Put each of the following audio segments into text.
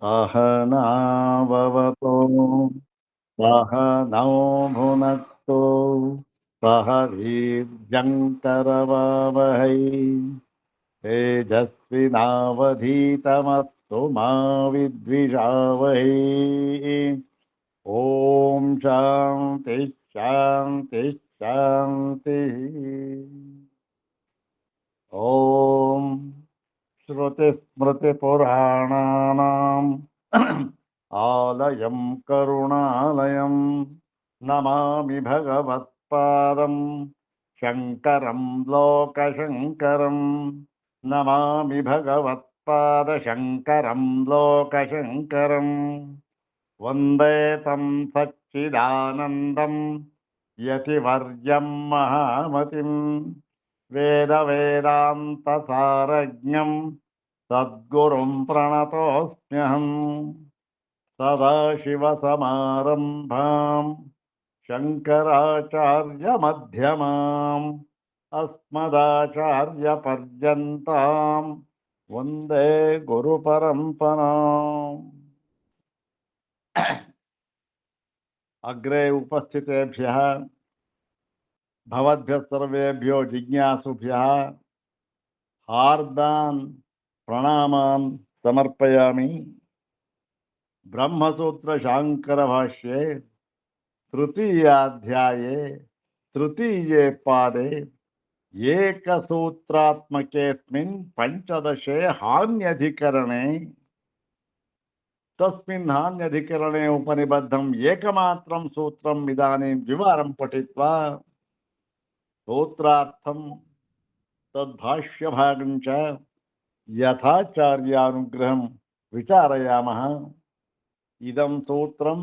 सहनाववतु सहनौ भुनक्तु सह वीर्यङ्करवावहै तेजस्विनावधीतमस्तु मा विद्विषावहै। ॐ शान्ति शान्ति शान्तिः। ॐ श्रुतिस्मृतिपुराणानाम् आलयं करुणालयं नमामि भगवत्पादं शङ्करं लोकशङ्करं नमामि भगवत्पादशङ्करं लोकशङ्करं वन्दे तं सच्चिदानन्दं यतिवर्यं महामतिम् वेदवेदान्तसारज्ञं सद्गुरुं प्रणतोऽस्म्यहम् सदाशिवसमारम्भां शङ्कराचार्यमध्यमाम् अस्मदाचार्यपर्यन्तां वन्दे गुरुपरम्पराम्। अग्रे उपस्थितेभ्यः भवद्भ्यः सर्वेभ्यो जिज्ञासुभ्यः हार्दान् प्रणामान् समर्पयामि। ब्रह्मसूत्र शांकर भाष्ये तृतीयाध्याये तृतीये पादे एकसूत्रात्मकेऽस्मिन् पंचदशे हान्यधिकरणे तस्मिन् हान्यधिकरणे उपनिबद्धम् एकमात्रं सूत्रम् इदानीं द्विवारं पठित्वा सूत्रार्थं तद्भाष्यभागं च यथाचार्यानुग्रहं विचारयामः। इदं सूत्रं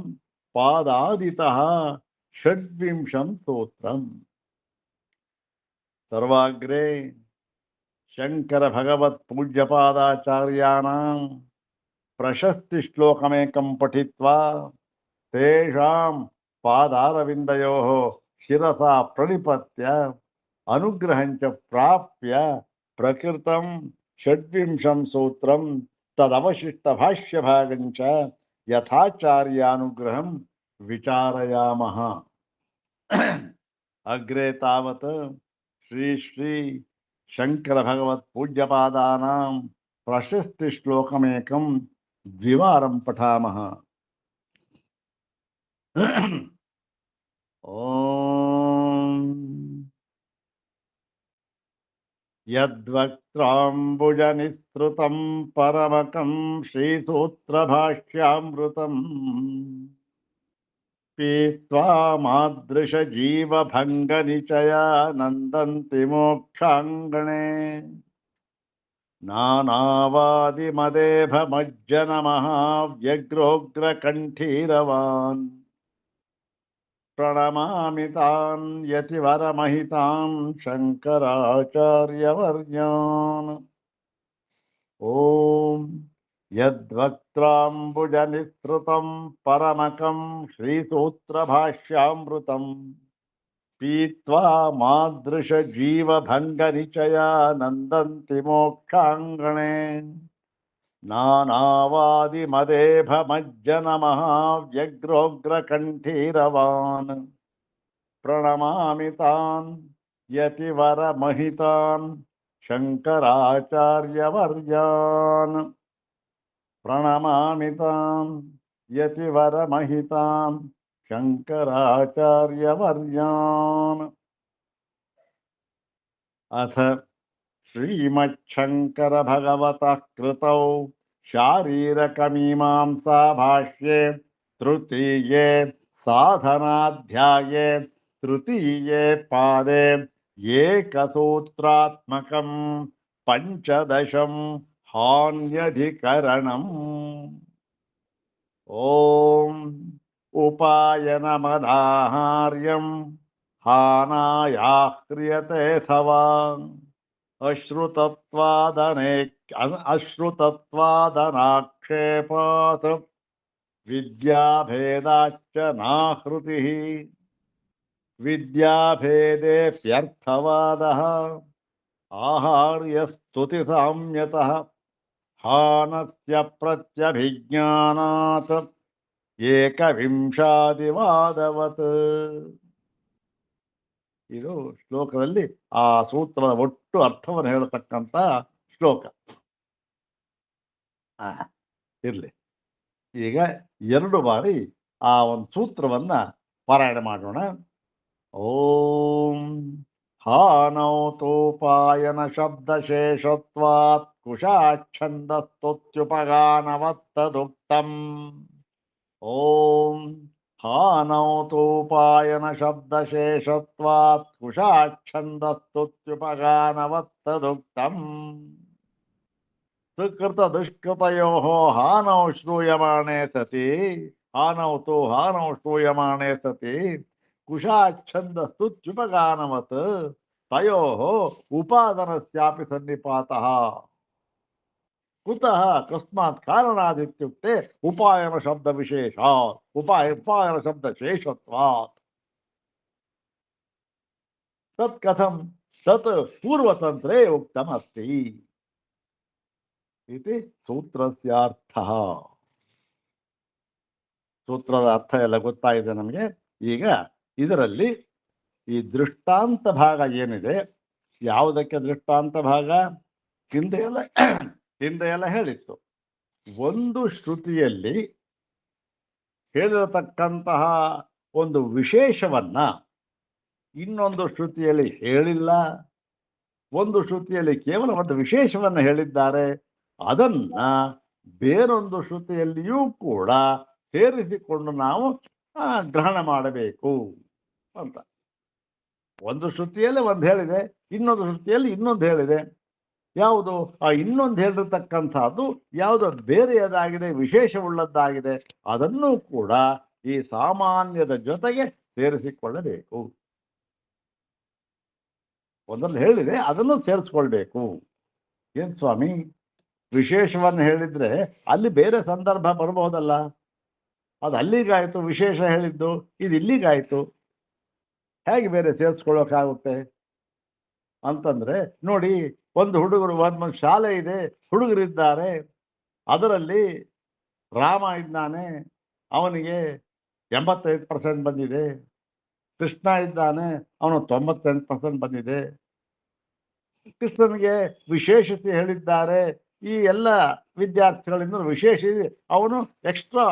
पादादितः षड्विंशं सूत्रम्। सर्वाग्रे शंकर भगवत् पूज्यपादाचार्याणां प्रशस्ति श्लोकमेकं पठित्वा तेषां पादारविन्दयोः शिरसा प्रणिपत्य अनुग्रहं च प्राप्य प्रकृतं षड्विंशं सूत्रं तदवशिष्टभाष्यभागं च यथाचार्यानुग्रहं विचारयामः। अग्रे तावत् श्री श्री शंकर भगवत् पूज्यपादानां प्रशस्ति श्लोकमेकं द्विवारं पठामः। ॐ यद्वक्त्राम्बुजनिःसृतं परमकं श्रीसूत्रभाष्यामृतम् पीत्वा मादृशजीवभङ्गनिचया नन्दन्ति मोक्षाङ्गणे नानावादिमदेभमज्जनमः व्यग्रोग्रकण्ठीरवान् प्रणमामि तान् यतिवरमहितां शङ्कराचार्यवर्यान्। ॐ यद्वक्त्राम्बुजनिःसृतं परमकं श्रीसूत्रभाष्यामृतं पीत्वा मादृशजीवभङ्गनिचया नन्दन्ति मोक्षाङ्गणे नानावादिमदेभमज्जनमः व्यग्रोग्रकण्ठीरवान् प्रणमामि तान् यतिवरमहितान् शङ्कराचार्यवर्यान्। प्रणमामि तान् यतिवरमहितान् शङ्कराचार्यवर्यान्। अथ श्रीमच्छङ्कर भगवतः कृतौ शारीरकमीमांसा भाष्ये तृतीये साधनाध्याये तृतीये पादे एकसूत्रात्मकं पंचदशं हान्यधिकरणम्। ॐ उपायनमदाहार्यं हानायाह्रियतेऽथवा अश्रुतत्वादनाक्षेपात् विद्याभेदाच्च नाहृतिः विद्याभेदेऽप्यर्थवादः आहार्यस्तुतिसाम्यतः ಹಾನಸ್ಯ ಪ್ರತ್ಯಭಿಜ್ಞಾನಾತ್ ಏಕವಿಂಶಾದಿವಾದವತ್. ಇದು ಶ್ಲೋಕದಲ್ಲಿ ಆ ಸೂತ್ರದ ಒಟ್ಟು ಅರ್ಥವನ್ನು ಹೇಳತಕ್ಕಂಥ ಶ್ಲೋಕ. ಇರ್ಲಿ, ಈಗ 2 ಬಾರಿ ಆ ಒಂದು ಸೂತ್ರವನ್ನ ಪಾರಾಯಣ ಮಾಡೋಣ. ಓಂ ಹಾನೌತೋಪಾಯನ ಶಬ್ದಶೇಷತ್ವಾತ್ ಕುಶಾಚ್ಛಂದಸ್ತುತ್ಯುಪಗಾನವತ್ತದುಕ್ತಂ. ಓಂ ಹಾನೌತೋಪಾಯನ ಶಬ್ದಶೇಷತ್ವಾತ್ ಕುಶಾಚ್ಛಂದಸ್ತುತ್ಯುಪಗಾನವತ್ತದುಕ್ತಂ. ಸುಕೃತ ದುಷ್ಕೃತಯೋಃ ಹಾನೌ ಶ್ರೂಯಮಾಣೆ ಸತಿ ಹಾನೌತು ಹಾನೌ ಶ್ರೂಯಮಾಣೆ ಸತಿ ಕುಶಾಚ್ಛಂದಸ್ತುತ್ಯುಪಗಾನವತ್ ತಯೋಃ ಉಪಾದನಸ್ಯಾಪಿ ಸನ್ನಿಪಾತಃ. ಕುತಃ ಕಸ್ಮಾತ್ ಕಾರಣಾದಿತ್ಯುಕ್ತೆ ಉಪಾಯನ ಶಬ್ದ ವಿಶೇಷಾತ್ ಉಪಾಯನ ಶಬ್ದ ಶೇಷತ್ವಾತ್. ತತ್ ಕಥಂ ತತ್ ಪೂರ್ವತಂತ್ರೇ ಉಕ್ತಮಸ್ತಿ ಇತಿ ಸೂತ್ರಸ್ಯಾರ್ಥಃ. ಸೂತ್ರದ ಅರ್ಥ ಎಲ್ಲ ಗೊತ್ತಾಗಿದೆ ನಮಗೆ. ಈಗ ಇದರಲ್ಲಿ ಈ ದೃಷ್ಟಾಂತ ಭಾಗ ಏನಿದೆ, ಯಾವುದಕ್ಕೆ ದೃಷ್ಟಾಂತ ಭಾಗ? ಹಿಂದೆ ಎಲ್ಲ ಹೇಳಿತ್ತು. ಒಂದು ಶ್ರುತಿಯಲ್ಲಿ ಹೇಳಿರತಕ್ಕಂತಹ ಒಂದು ವಿಶೇಷವನ್ನ ಇನ್ನೊಂದು ಶ್ರುತಿಯಲ್ಲಿ ಹೇಳಿಲ್ಲ. ಒಂದು ಶ್ರುತಿಯಲ್ಲಿ ಕೇವಲ ಒಂದು ವಿಶೇಷವನ್ನು ಹೇಳಿದ್ದಾರೆ, ಅದನ್ನ ಬೇರೊಂದು ಶ್ರುತಿಯಲ್ಲಿಯೂ ಕೂಡ ಸೇರಿಸಿಕೊಂಡು ನಾವು ಗ್ರಹಣ ಮಾಡಬೇಕು ಅಂತ. ಒಂದು ಶ್ರುತಿಯಲ್ಲಿ ಒಂದು ಹೇಳಿದೆ, ಇನ್ನೊಂದು ಶ್ರುತಿಯಲ್ಲಿ ಇನ್ನೊಂದು ಹೇಳಿದೆ. ಯಾವುದು ಆ ಇನ್ನೊಂದು ಹೇಳಿರ್ತಕ್ಕಂಥದ್ದು ಯಾವುದು ಬೇರೆಯದಾಗಿದೆ, ವಿಶೇಷವುಳ್ಳದ್ದಾಗಿದೆ, ಅದನ್ನು ಕೂಡ ಈ ಸಾಮಾನ್ಯದ ಜೊತೆಗೆ ಸೇರಿಸಿಕೊಳ್ಳಬೇಕು. ಒಂದನ್ನು ಹೇಳಿದೆ, ಅದನ್ನು ಸೇರಿಸ್ಕೊಳ್ಬೇಕು. ಏನ್ ಸ್ವಾಮಿ, ವಿಶೇಷವನ್ನು ಹೇಳಿದ್ರೆ ಅಲ್ಲಿ ಬೇರೆ ಸಂದರ್ಭ ಬರಬಹುದಲ್ಲ, ಅದು ಅಲ್ಲಿಗಾಯ್ತು ವಿಶೇಷ ಹೇಳಿದ್ದು, ಇದು ಇಲ್ಲಿಗಾಯ್ತು, ಹೇಗೆ ಬೇರೆ ಸೇರಿಸ್ಕೊಳ್ಳೋಕ್ಕಾಗುತ್ತೆ ಅಂತಂದ್ರೆ ನೋಡಿ, ಒಂದು ಒಂದು ಶಾಲೆ ಇದೆ, ಹುಡುಗರಿದ್ದಾರೆ, ಅದರಲ್ಲಿ ರಾಮ ಇದ್ದಾನೆ, ಅವನಿಗೆ 85% ಬಂದಿದೆ. ಕೃಷ್ಣ ಇದ್ದಾನೆ, ಅವನು 98% ಬಂದಿದೆ. ಕೃಷ್ಣನಿಗೆ ವಿಶೇಷತೆ ಹೇಳಿದ್ದಾರೆ, ಈ ಎಲ್ಲ ವಿದ್ಯಾರ್ಥಿಗಳಿಂದ ವಿಶೇಷ ಅವನು ಎಕ್ಸ್ಟ್ರಾ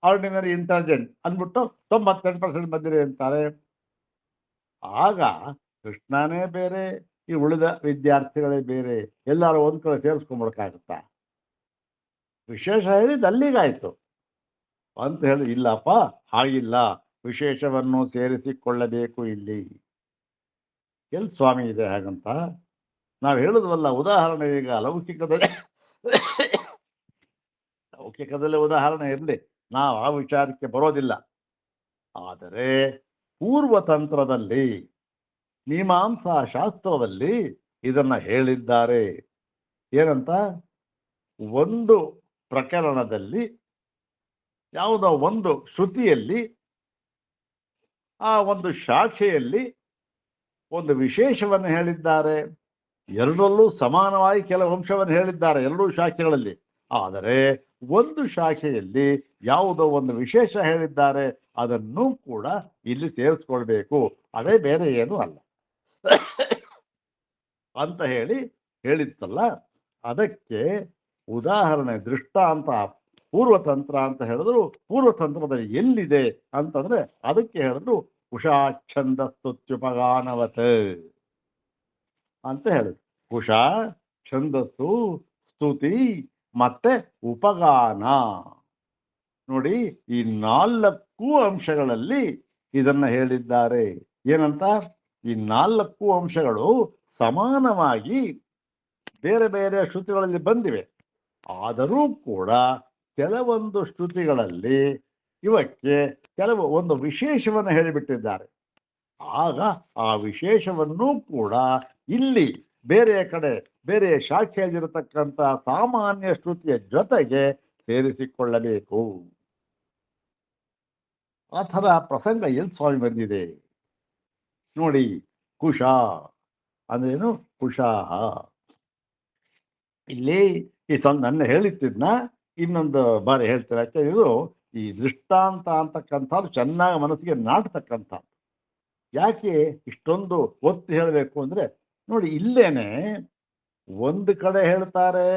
ಆರ್ಡಿನರಿ ಇಂಟೆಲಿಜೆಂಟ್ ಅಂದ್ಬಿಟ್ಟು 98% ಬಂದಿದೆ ಅಂತಾರೆ. ಆಗ ಕೃಷ್ಣನೇ ಬೇರೆ, ಈ ಉಳಿದ ವಿದ್ಯಾರ್ಥಿಗಳೇ ಬೇರೆ, ಎಲ್ಲರೂ ಒಂದ್ ಕಡೆ ಸೇರಿಸ್ಕೊಂಡ್ಬಿಡಕ್ಕಾಗುತ್ತಾ? ವಿಶೇಷ ಹೇಳಿದ್ದು ಅಲ್ಲಿಗಾಯ್ತು ಅಂತ ಹೇಳಿ, ಇಲ್ಲಪ್ಪ ಹಾಗಿಲ್ಲ, ವಿಶೇಷವನ್ನು ಸೇರಿಸಿಕೊಳ್ಳಬೇಕು ಇಲ್ಲಿ. ಎಲ್ಲಿ ಸ್ವಾಮಿ ಇದೆ ಹಾಗಂತ ನಾವು ಹೇಳುದವಲ್ಲ. ಉದಾಹರಣೆ ಈಗ ಲೌಕಿಕದಲ್ಲಿ ಉದಾಹರಣೆ ಇರಲಿ, ನಾವು ಆ ವಿಚಾರಕ್ಕೆ ಬರೋದಿಲ್ಲ. ಆದರೆ ಪೂರ್ವತಂತ್ರದಲ್ಲಿ, ಮೀಮಾಂಸಾ ಶಾಸ್ತ್ರದಲ್ಲಿ ಇದನ್ನ ಹೇಳಿದ್ದಾರೆ. ಏನಂತ? ಒಂದು ಪ್ರಕರಣದಲ್ಲಿ ಯಾವುದೋ ಒಂದು ಶ್ರುತಿಯಲ್ಲಿ ಆ ಒಂದು ಶಾಖೆಯಲ್ಲಿ ಒಂದು ವಿಶೇಷವನ್ನು ಹೇಳಿದ್ದಾರೆ. ಎರಡರಲ್ಲೂ ಸಮಾನವಾಗಿ ಕೆಲವು ಅಂಶವನ್ನು ಹೇಳಿದ್ದಾರೆ, ಎರಡೂ ಶಾಖೆಗಳಲ್ಲಿ. ಆದರೆ ಒಂದು ಶಾಖೆಯಲ್ಲಿ ಯಾವುದೋ ಒಂದು ವಿಶೇಷ ಹೇಳಿದ್ದಾರೆ, ಅದನ್ನು ಕೂಡ ಇಲ್ಲಿ ಸೇರಿಸ್ಕೊಳ್ಬೇಕು, ಅದೇ ಬೇರೆ ಏನು ಅಲ್ಲ ಅಂತ ಹೇಳಿತ್ತಲ್ಲ. ಅದಕ್ಕೆ ಉದಾಹರಣೆ ದೃಷ್ಟಾಂತ ಪೂರ್ವತಂತ್ರ ಅಂತ ಹೇಳಿದ್ರು. ಪೂರ್ವತಂತ್ರದಲ್ಲಿ ಎಲ್ಲಿದೆ ಅಂತಂದ್ರೆ ಅದಕ್ಕೆ ಹೇಳಿದ್ರು ಕುಶಾಚ್ಛಂದಸ್ತುತ್ಯುಪಗಾನವತ್ ಅಂತ ಹೇಳಿದ್ರು. ಕುಶ, ಛಂದಸ್ಸು, ಸ್ತುತಿ ಮತ್ತೆ ಉಪಗಾನ. ನೋಡಿ, ಈ 4 ಅಂಶಗಳಲ್ಲಿ ಇದನ್ನ ಹೇಳಿದ್ದಾರೆ. ಏನಂತ? ಈ 4 ಅಂಶಗಳು ಸಮಾನವಾಗಿ ಬೇರೆ ಬೇರೆ ಶ್ರುತಿಗಳಲ್ಲಿ ಬಂದಿವೆ. ಆದರೂ ಕೂಡ ಕೆಲವೊಂದು ಶ್ರುತಿಗಳಲ್ಲಿ ಇವಕ್ಕೆ ಕೆಲವು ಒಂದು ವಿಶೇಷವನ್ನು ಹೇಳಿಬಿಟ್ಟಿದ್ದಾರೆ. ಆಗ ಆ ವಿಶೇಷವನ್ನು ಕೂಡ ಇಲ್ಲಿ ಬೇರೆ ಕಡೆ ಬೇರೆ ಶಾಖೆಯಲ್ಲಿರತಕ್ಕಂಥ ಸಾಮಾನ್ಯ ಶ್ರುತಿಯ ಜೊತೆಗೆ ಸೇರಿಸಿಕೊಳ್ಳಬೇಕು. ಆ ಥರ ಪ್ರಸಂಗ ಎಲ್ಲಿ ಸ್ವಾಮಿ ಬಂದಿದೆ ನೋಡಿ. ಕುಶ ಅಂದ್ರೇನು? ಕುಶಾಹ. ಇಲ್ಲಿ ಈ ನನ್ನ ಹೇಳಿತ್ತಿದ್ನ ಇನ್ನೊಂದು ಬಾರಿ ಹೇಳ್ತಾರೆ. ಯಾಕೆ ಇದು ಈ ದೃಷ್ಟಾಂತ ಅಂತಕ್ಕಂಥದ್ದು ಚೆನ್ನಾಗಿ ಮನಸ್ಸಿಗೆ ನಾಟತಕ್ಕಂಥ. ಯಾಕೆ ಇಷ್ಟೊಂದು ಒತ್ತು ಹೇಳಬೇಕು ಅಂದ್ರೆ ನೋಡಿ, ಇಲ್ಲೇನೆ ಒಂದು ಕಡೆ ಹೇಳ್ತಾರೆ,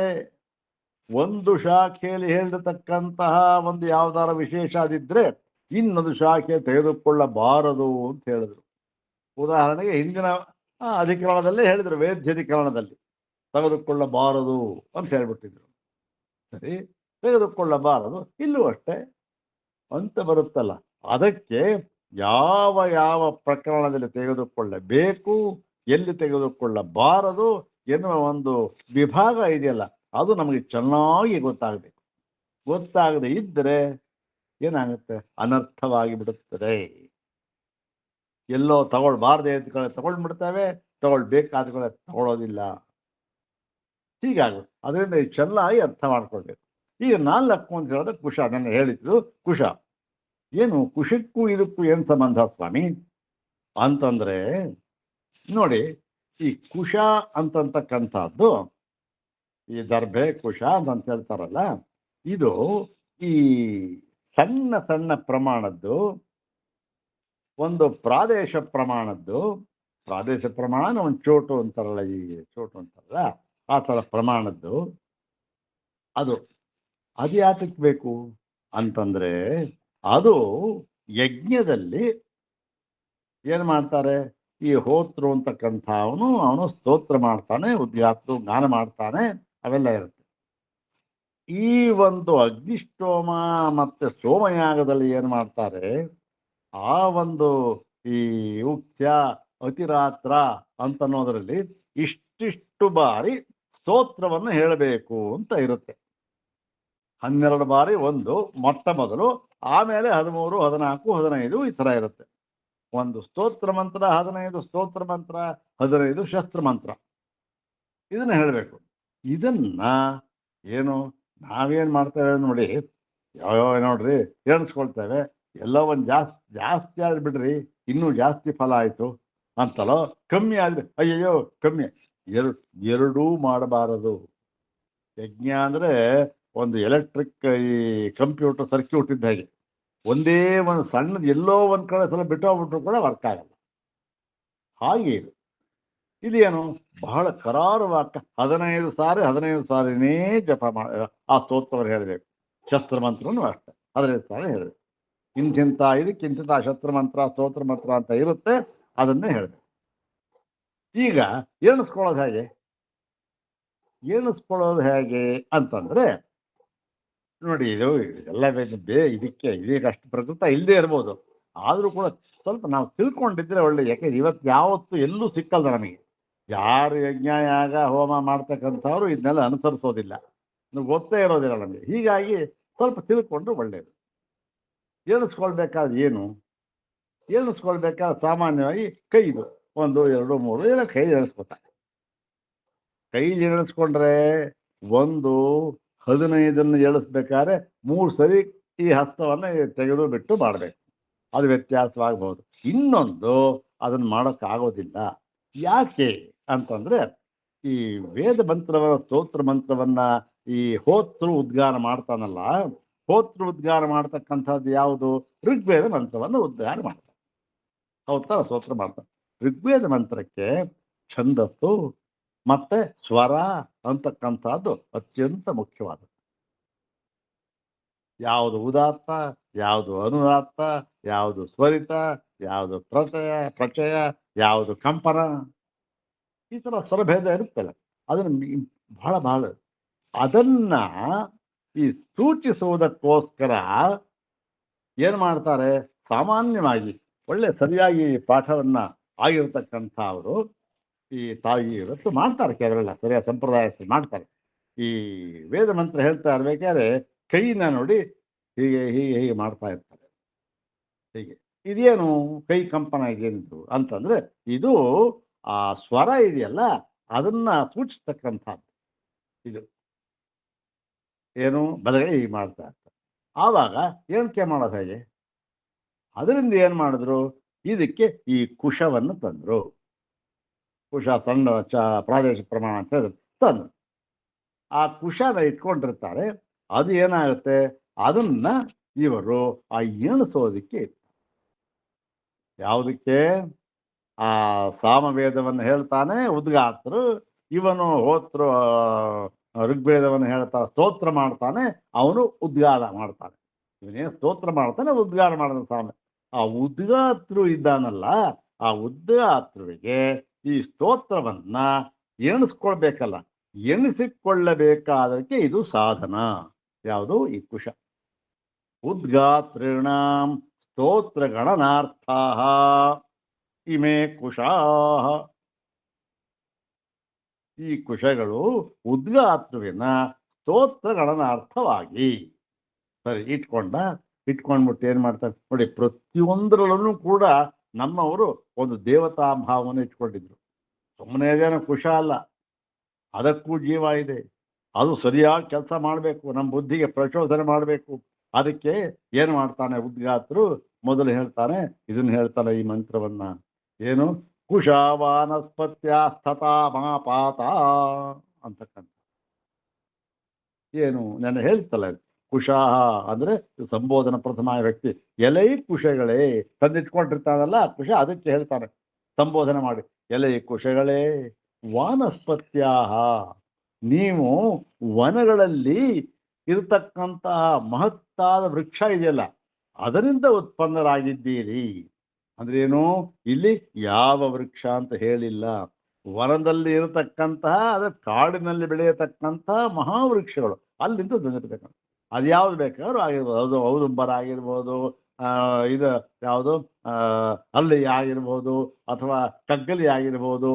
ಒಂದು ಶಾಖೆಯಲ್ಲಿ ಹೇಳಿರತಕ್ಕಂತಹ ಒಂದು ಯಾವ್ದಾರ ವಿಶೇಷ ಅದಿದ್ರೆ ಇನ್ನೊಂದು ಶಾಖೆ ತೆಗೆದುಕೊಳ್ಳಬಾರದು ಅಂತ ಹೇಳಿದ್ರು. ಉದಾಹರಣೆಗೆ ಹಿಂದಿನ ಅಧಿಕರಣದಲ್ಲೇ ಹೇಳಿದ್ರು, ವೇದ್ಯಾಧಿಕರಣದಲ್ಲಿ ತೆಗೆದುಕೊಳ್ಳಬಾರದು ಅಂತ ಹೇಳ್ಬಿಟ್ಟಿದ್ರು. ಸರಿ, ತೆಗೆದುಕೊಳ್ಳಬಾರದು ಇಲ್ಲೂ ಅಷ್ಟೇ ಅಂತ ಬರುತ್ತಲ್ಲ. ಅದಕ್ಕೆ ಯಾವ ಯಾವ ಪ್ರಕರಣದಲ್ಲಿ ತೆಗೆದುಕೊಳ್ಳಬೇಕು, ಎಲ್ಲಿ ತೆಗೆದುಕೊಳ್ಳಬಾರದು ಎನ್ನುವ ಒಂದು ವಿಭಾಗ ಇದೆಯಲ್ಲ, ಅದು ನಮಗೆ ಚೆನ್ನಾಗಿ ಗೊತ್ತಾಗಬೇಕು. ಗೊತ್ತಾಗದೆ ಇದ್ದರೆ ಏನಾಗುತ್ತೆ, ಅನರ್ಥವಾಗಿ ಬಿಡುತ್ತದೆ. ಎಲ್ಲೋ ತಗೊಳ್ಬಾರ್ದೇ ಕಡೆ ತಗೊಳ್ಬಿಡ್ತೇವೆ, ತಗೊಳ್ಬೇಕಾದ ಕಡೆ ತಗೊಳ್ಳೋದಿಲ್ಲ. ಹೀಗಾಗುತ್ತೆ. ಅದರಿಂದ ಚೆನ್ನಾಗಿ ಅರ್ಥ ಮಾಡ್ಕೊಳ್ಬೇಕು. ಈಗ 4 ಅಂತ ಹೇಳಿದ್ರೆ ಕುಶ, ನನ್ನ ಹೇಳಿದ್ರು ಕುಶ. ಏನು ಕುಶಕ್ಕೂ ಇದಕ್ಕೂ ಏನು ಸಂಬಂಧ ಸ್ವಾಮಿ ಅಂತಂದ್ರೆ, ನೋಡಿ, ಈ ಕುಶ ಅಂತಕ್ಕಂಥದ್ದು, ಈ ದರ್ಭೆ ಕುಶ ಅಂತ ಹೇಳ್ತಾರಲ್ಲ, ಇದು ಈ ಸಣ್ಣ ಸಣ್ಣ ಪ್ರಮಾಣದ್ದು, ಒಂದು ಪ್ರಾದೇಶ ಪ್ರಮಾಣದ್ದು, ಪ್ರಾದೇಶ ಪ್ರಮಾಣ ಒಂದು ಚೋಟು ಅಂತಾರಲ್ಲ, ಈ ಚೋಟು ಅಂತಾರಲ್ಲ ಆ ಥರ ಪ್ರಮಾಣದ್ದು. ಅದು ಯಾತಕ್ಕೆ ಬೇಕು ಅಂತಂದ್ರೆ, ಅದು ಯಜ್ಞದಲ್ಲಿ ಏನ್ ಮಾಡ್ತಾರೆ, ಈ ಹೋತೃ ಅಂತಕ್ಕಂಥ ಅವನು ಸ್ತೋತ್ರ ಮಾಡ್ತಾನೆ, ಉದ್ಗಾತ್ರ ಗಾನ ಮಾಡ್ತಾನೆ, ಅವೆಲ್ಲ ಇರುತ್ತೆ. ಈ ಒಂದು ಅಗ್ನಿಷ್ಟೋಮ ಮತ್ತೆ ಸೋಮಯಾಗದಲ್ಲಿ ಏನ್ ಮಾಡ್ತಾರೆ, ಆ ಒಂದು ಈ ಉಕ್ತ್ಯ ಅತಿರಾತ್ರ ಅಂತನ್ನೋದ್ರಲ್ಲಿ ಇಷ್ಟಿಷ್ಟು ಬಾರಿ ಸ್ತೋತ್ರವನ್ನು ಹೇಳಬೇಕು ಅಂತ ಇರುತ್ತೆ. 12 ಬಾರಿ ಒಂದು ಮೊಟ್ಟ ಮೊದಲು, ಆಮೇಲೆ 13, 14, 15 ಈ ಥರ ಇರುತ್ತೆ. ಒಂದು ಸ್ತೋತ್ರ ಮಂತ್ರ, 15 ಸ್ತೋತ್ರ ಮಂತ್ರ, 15 ಶಸ್ತ್ರ ಮಂತ್ರ, ಇದನ್ನ ಹೇಳಬೇಕು. ಇದನ್ನ ಏನು ನಾವೇನ್ ಮಾಡ್ತೇವೆ ನೋಡಿ, ಯಾವ್ಯಾವ ನೋಡ್ರಿ ಎಣಿಸ್ಕೊಳ್ತೇವೆ, ಎಲ್ಲ ಒಂದು ಜಾಸ್ತಿ ಆದ್ರೆ ಬಿಡ್ರಿ ಇನ್ನೂ ಜಾಸ್ತಿ ಫಲ ಆಯ್ತು ಅಂತಲೋ, ಕಮ್ಮಿ ಆದ್ರೆ ಅಯ್ಯಯ್ಯೋ ಕಮ್ಮಿ. ಎರಡೂ ಮಾಡಬಾರದು. ಯಜ್ಞ ಅಂದ್ರೆ ಒಂದು ಎಲೆಕ್ಟ್ರಿಕ್ ಈ ಕಂಪ್ಯೂಟರ್ ಸರ್ಕ್ಯೂಟ್ ಇದ್ದ ಹಾಗೆ, ಒಂದೇ ಒಂದು ಸಣ್ಣದು ಎಲ್ಲೋ ಒಂದ್ ಕಡೆ ಸಲ ಬಿಟ್ಟೋಗ್ಬಿಟ್ರು ಕೂಡ ವರ್ಕ್ ಆಗಲ್ಲ. ಹಾಗೆ ಇದೇನು ಬಹಳ ಕರಾರುವಾಕ್ಯ, 15 ಸಾರಿನೇ ಜಪ ಆ ಸ್ತೋತ್ರವನ್ನು ಹೇಳಬೇಕು. ಶಸ್ತ್ರ ಮಂತ್ರನೂ ಅಷ್ಟೇ 15 ಸಾರಿ ಹೇಳಬೇಕು. ಇಂತಿಂತ ಇದಕ್ಕೆ ಇಂತಿಂತ ಶಸ್ತ್ರ ಮಂತ್ರ ಸ್ತೋತ್ರ ಮಂತ್ರ ಅಂತ ಇರುತ್ತೆ, ಅದನ್ನೇ ಹೇಳಬೇಕು. ಈಗ ಎಣಿಸ್ಕೊಳ್ಳೋದು ಹೇಗೆ ಅಂತಂದ್ರೆ ನೋಡಿ, ಎಲ್ಲ ಇದೀಗ ಅಷ್ಟು ಪ್ರಕೃತ ಇಲ್ಲದೆ ಇರ್ಬೋದು, ಆದ್ರೂ ಕೂಡ ಸ್ವಲ್ಪ ನಾವು ತಿಳ್ಕೊಂಡಿದ್ರೆ ಒಳ್ಳೆ. ಯಾಕೆಂದ್ರೆ ಇವತ್ತು ಯಾವತ್ತು ಎಲ್ಲೂ ಸಿಕ್ಕಲ್ಲ ನಮಗೆ. ಯಾರು ಯಜ್ಞ ಯಾಗ ಹೋಮ ಮಾಡ್ತಕ್ಕಂಥವ್ರು ಇದನ್ನೆಲ್ಲ ಅನುಸರಿಸೋದಿಲ್ಲ, ಗೊತ್ತೇ ಇರೋದಿಲ್ಲ ನಮಗೆ. ಹೀಗಾಗಿ ಸ್ವಲ್ಪ ತಿಳ್ಕೊಂಡ್ರೆ ಒಳ್ಳೇದು. ಎಣಿಸ್ಕೊಳ್ಬೇಕಾದ್ರೆ ಸಾಮಾನ್ಯವಾಗಿ ಕೈದು 1, 2, 3 ಏನೋ ಕೈ ಎಣಿಸ್ಕೊತಾರೆ. ಕೈಲಿ ಎಣಿಸ್ಕೊಂಡ್ರೆ 1, 15 ಎಣಿಸ್ಬೇಕಾದ್ರೆ 3 ಸರಿ ಈ ಹಸ್ತವನ್ನ ತೆಗೆದು ಬಿಟ್ಟು ಮಾಡಬೇಕು. ಅದು ವ್ಯತ್ಯಾಸವಾಗಬಹುದು. ಇನ್ನೊಂದು ಅದನ್ನ ಮಾಡೋಕ್ಕಾಗೋದಿಲ್ಲ. ಯಾಕೆ ಅಂತಂದ್ರೆ, ಈ ವೇದ ಮಂತ್ರವನ್ನ ಸ್ತೋತ್ರ ಮಂತ್ರವನ್ನ ಈ ಹೋತೃ ಉದ್ಗಾರ ಮಾಡ್ತಾನಲ್ಲ, ಹೋತೃ ಉದ್ಗಾರ ಮಾಡ್ತಕ್ಕಂಥದ್ದು ಯಾವುದು, ಋಗ್ವೇದ ಮಂತ್ರವನ್ನು ಉದ್ಗಾರ ಮಾಡ್ತಾನೆ. ಹೌದಾ, ಸ್ತೋತ್ರ ಮಾಡ್ತಾನೆ. ಋಗ್ವೇದ ಮಂತ್ರಕ್ಕೆ ಛಂದಸ್ಸು ಮತ್ತೆ ಸ್ವರ ಅಂತಕ್ಕಂಥದ್ದು ಅತ್ಯಂತ ಮುಖ್ಯವಾದದ್ದು. ಯಾವುದು ಉದಾತ್ತ, ಯಾವುದು ಅನುದಾತ್ತ, ಯಾವುದು ಸ್ವರಿತ, ಯಾವುದು ಪ್ರಚಯ, ಯಾವುದು ಕಂಪನ, ಈ ತರ ಸ್ವರಭೇದ ಇರುತ್ತಲ್ಲ, ಅದನ್ನ ಬಹಳ ಅದನ್ನ ಈ ಸೂಚಿಸುವುದಕ್ಕೋಸ್ಕರ ಏನ್ ಮಾಡ್ತಾರೆ, ಸಾಮಾನ್ಯವಾಗಿ ಒಳ್ಳೆ ಸರಿಯಾಗಿ ಪಾಠವನ್ನ ಆಗಿರ್ತಕ್ಕಂಥ ಅವರು ಈ ತಾಯಿ ಇವತ್ತು ಮಾಡ್ತಾರೆ, ಕೆಲವರೆಲ್ಲ ಸರಿಯಾದ ಸಂಪ್ರದಾಯ ಮಾಡ್ತಾರೆ. ಈ ವೇದ ಮಂತ್ರ ಹೇಳ್ತಾ ಇರ್ಬೇಕಾದ್ರೆ ಕೈನ ನೋಡಿ ಹೀಗೆ ಹೀಗೆ ಹೀಗೆ ಮಾಡ್ತಾ ಇರ್ತಾರೆ. ಹೀಗೆ ಇದೇನು ಕೈ ಕಂಪನ ಇದೇನಿದು ಅಂತಂದ್ರೆ, ಇದು ಆ ಸ್ವರ ಇದೆಯಲ್ಲ ಅದನ್ನ ಸೂಚಿಸ್ತಕ್ಕಂಥದ್ದು. ಇದು ಏನು ಬಲಗೈ ಹೀಗೆ ಮಾಡ್ತಾ ಇರ್ತಾರೆ. ಆವಾಗ ಏಣಿಕೆ ಮಾಡೋದು ಹೇಗೆ, ಅದರಿಂದ ಏನ್ ಮಾಡಿದ್ರು, ಇದಕ್ಕೆ ಈ ಕುಶವನ್ನು ತಂದ್ರು. ಕುಶ ಸಣ್ಣ ಪ್ರಾದೇಶಿಕ ಪ್ರಮಾಣ ಅಂತ ತಂದ್ರು. ಆ ಕುಶನ ಇಟ್ಕೊಂಡಿರ್ತಾರೆ. ಅದು ಏನಾಗುತ್ತೆ, ಅದನ್ನ ಇವರು ಆ ಎಣಿಸೋದಕ್ಕೆ, ಯಾವುದಕ್ಕೆ, ಆ ಸಾಮವೇದವನ್ನು ಹೇಳ್ತಾನೆ ಉದ್ಗಾತರು, ಇವನು ಹೋತ್ರ ಋಗ್ವೇದವನ್ನು ಹೇಳ್ತಾ ಸ್ತೋತ್ರ ಮಾಡ್ತಾನೆ, ಅವನು ಉದ್ಗಾರ ಮಾಡ್ತಾನೆ. ಇವನೇನು ಸ್ತೋತ್ರ ಮಾಡ್ತಾನೆ, ಉದ್ಗಾರ ಮಾಡ್ತಾನೆ ಸಾಮ. ಆ ಉದ್ಗಾತೃ ಇದ್ದಾನಲ್ಲ, ಆ ಉದ್ಗಾತೃವಿಗೆ ಈ ಸ್ತೋತ್ರವನ್ನ ಎಣಿಸ್ಕೊಳ್ಬೇಕಲ್ಲ, ಎಣಿಸಿಕೊಳ್ಳಬೇಕಾದಕ್ಕೆ ಇದು ಸಾಧನ. ಯಾವುದು, ಈ ಕುಶ. ಉದ್ಗಾತೃಣಾಂ ಸ್ತೋತ್ರ ಗಣನಾರ್ಥಾ ಇಮೇ ಕುಶಾಃ. ಈ ಕುಶಗಳು ಉದ್ಗಾತೃವಿನ ಸ್ತೋತ್ರ ಗಣನಾರ್ಥವಾಗಿ ಸರಿ ಇಟ್ಕೊಂಡ್ಬಿಟ್ಟು ಏನ್ ಮಾಡ್ತಾರೆ ನೋಡಿ, ಪ್ರತಿಯೊಂದರಲ್ಲೂ ಕೂಡ ನಮ್ಮವರು ಒಂದು ದೇವತಾ ಭಾವನೆ ಇಟ್ಕೊಂಡಿದ್ರು. ಸುಮ್ಮನೆ ಅದೇನೋ ಕುಶ ಅಲ್ಲ, ಅದಕ್ಕೂ ಜೀವ ಇದೆ. ಅದು ಸರಿಯಾಗಿ ಕೆಲಸ ಮಾಡಬೇಕು, ನಮ್ಮ ಬುದ್ಧಿಗೆ ಪ್ರಚೋದನೆ ಮಾಡಬೇಕು. ಅದಕ್ಕೆ ಏನು ಮಾಡ್ತಾನೆ ಉದ್ಗಾತರು, ಮೊದಲು ಹೇಳ್ತಾನೆ, ಇದನ್ನು ಹೇಳ್ತಾನೆ ಈ ಮಂತ್ರವನ್ನ, ಏನು, ಕುಶಾವಾನಸ್ಪತ್ಯ ಸ್ಥತಾ ಮಾಪಾತ ಅಂತಕ್ಕಂಥ. ಏನು ನಾನು ಹೇಳ್ತಲ್ಲ, ಕುಶಾಹ ಅಂದ್ರೆ ಸಂಬೋಧನ ಪ್ರಥಮ ವ್ಯಕ್ತಿ. ಎಲೈ ಕುಶಗಳೇ ತಂದಿಟ್ಕೊಂಡಿರ್ತಾನಲ್ಲ ಕುಶ, ಅದಕ್ಕೆ ಹೇಳ್ತಾನೆ ಸಂಬೋಧನೆ ಮಾಡಿ, ಎಲೈ ಕುಶಗಳೇ ವಾನಸ್ಪತ್ಯಾಹ, ನೀವು ವನಗಳಲ್ಲಿ ಇರತಕ್ಕಂತಹ ಮಹತ್ತಾದ ವೃಕ್ಷ ಇದೆಯಲ್ಲ ಅದರಿಂದ ಉತ್ಪನ್ನರಾಗಿದ್ದೀರಿ. ಅಂದ್ರೇನು, ಇಲ್ಲಿ ಯಾವ ವೃಕ್ಷ ಅಂತ ಹೇಳಿಲ್ಲ, ವನದಲ್ಲಿ ಇರತಕ್ಕಂತಹ ಅದ್ರ ಕಾಡಿನಲ್ಲಿ ಬೆಳೆಯತಕ್ಕಂತಹ ಮಹಾವೃಕ್ಷಗಳು ಅಲ್ಲಿಂದ ಬಂದಿರ್ತಕ್ಕಂಥ. ಅದು ಯಾವ್ದು ಬೇಕಾದ್ರೂ ಆಗಿರ್ಬೋದು, ಅದು ಔದುಂಬರ ಆಗಿರ್ಬೋದು, ಇದು ಯಾವುದು ಅಲ್ಲಿ ಆಗಿರ್ಬೋದು, ಅಥವಾ ಕಗ್ಗಲಿ ಆಗಿರ್ಬೋದು,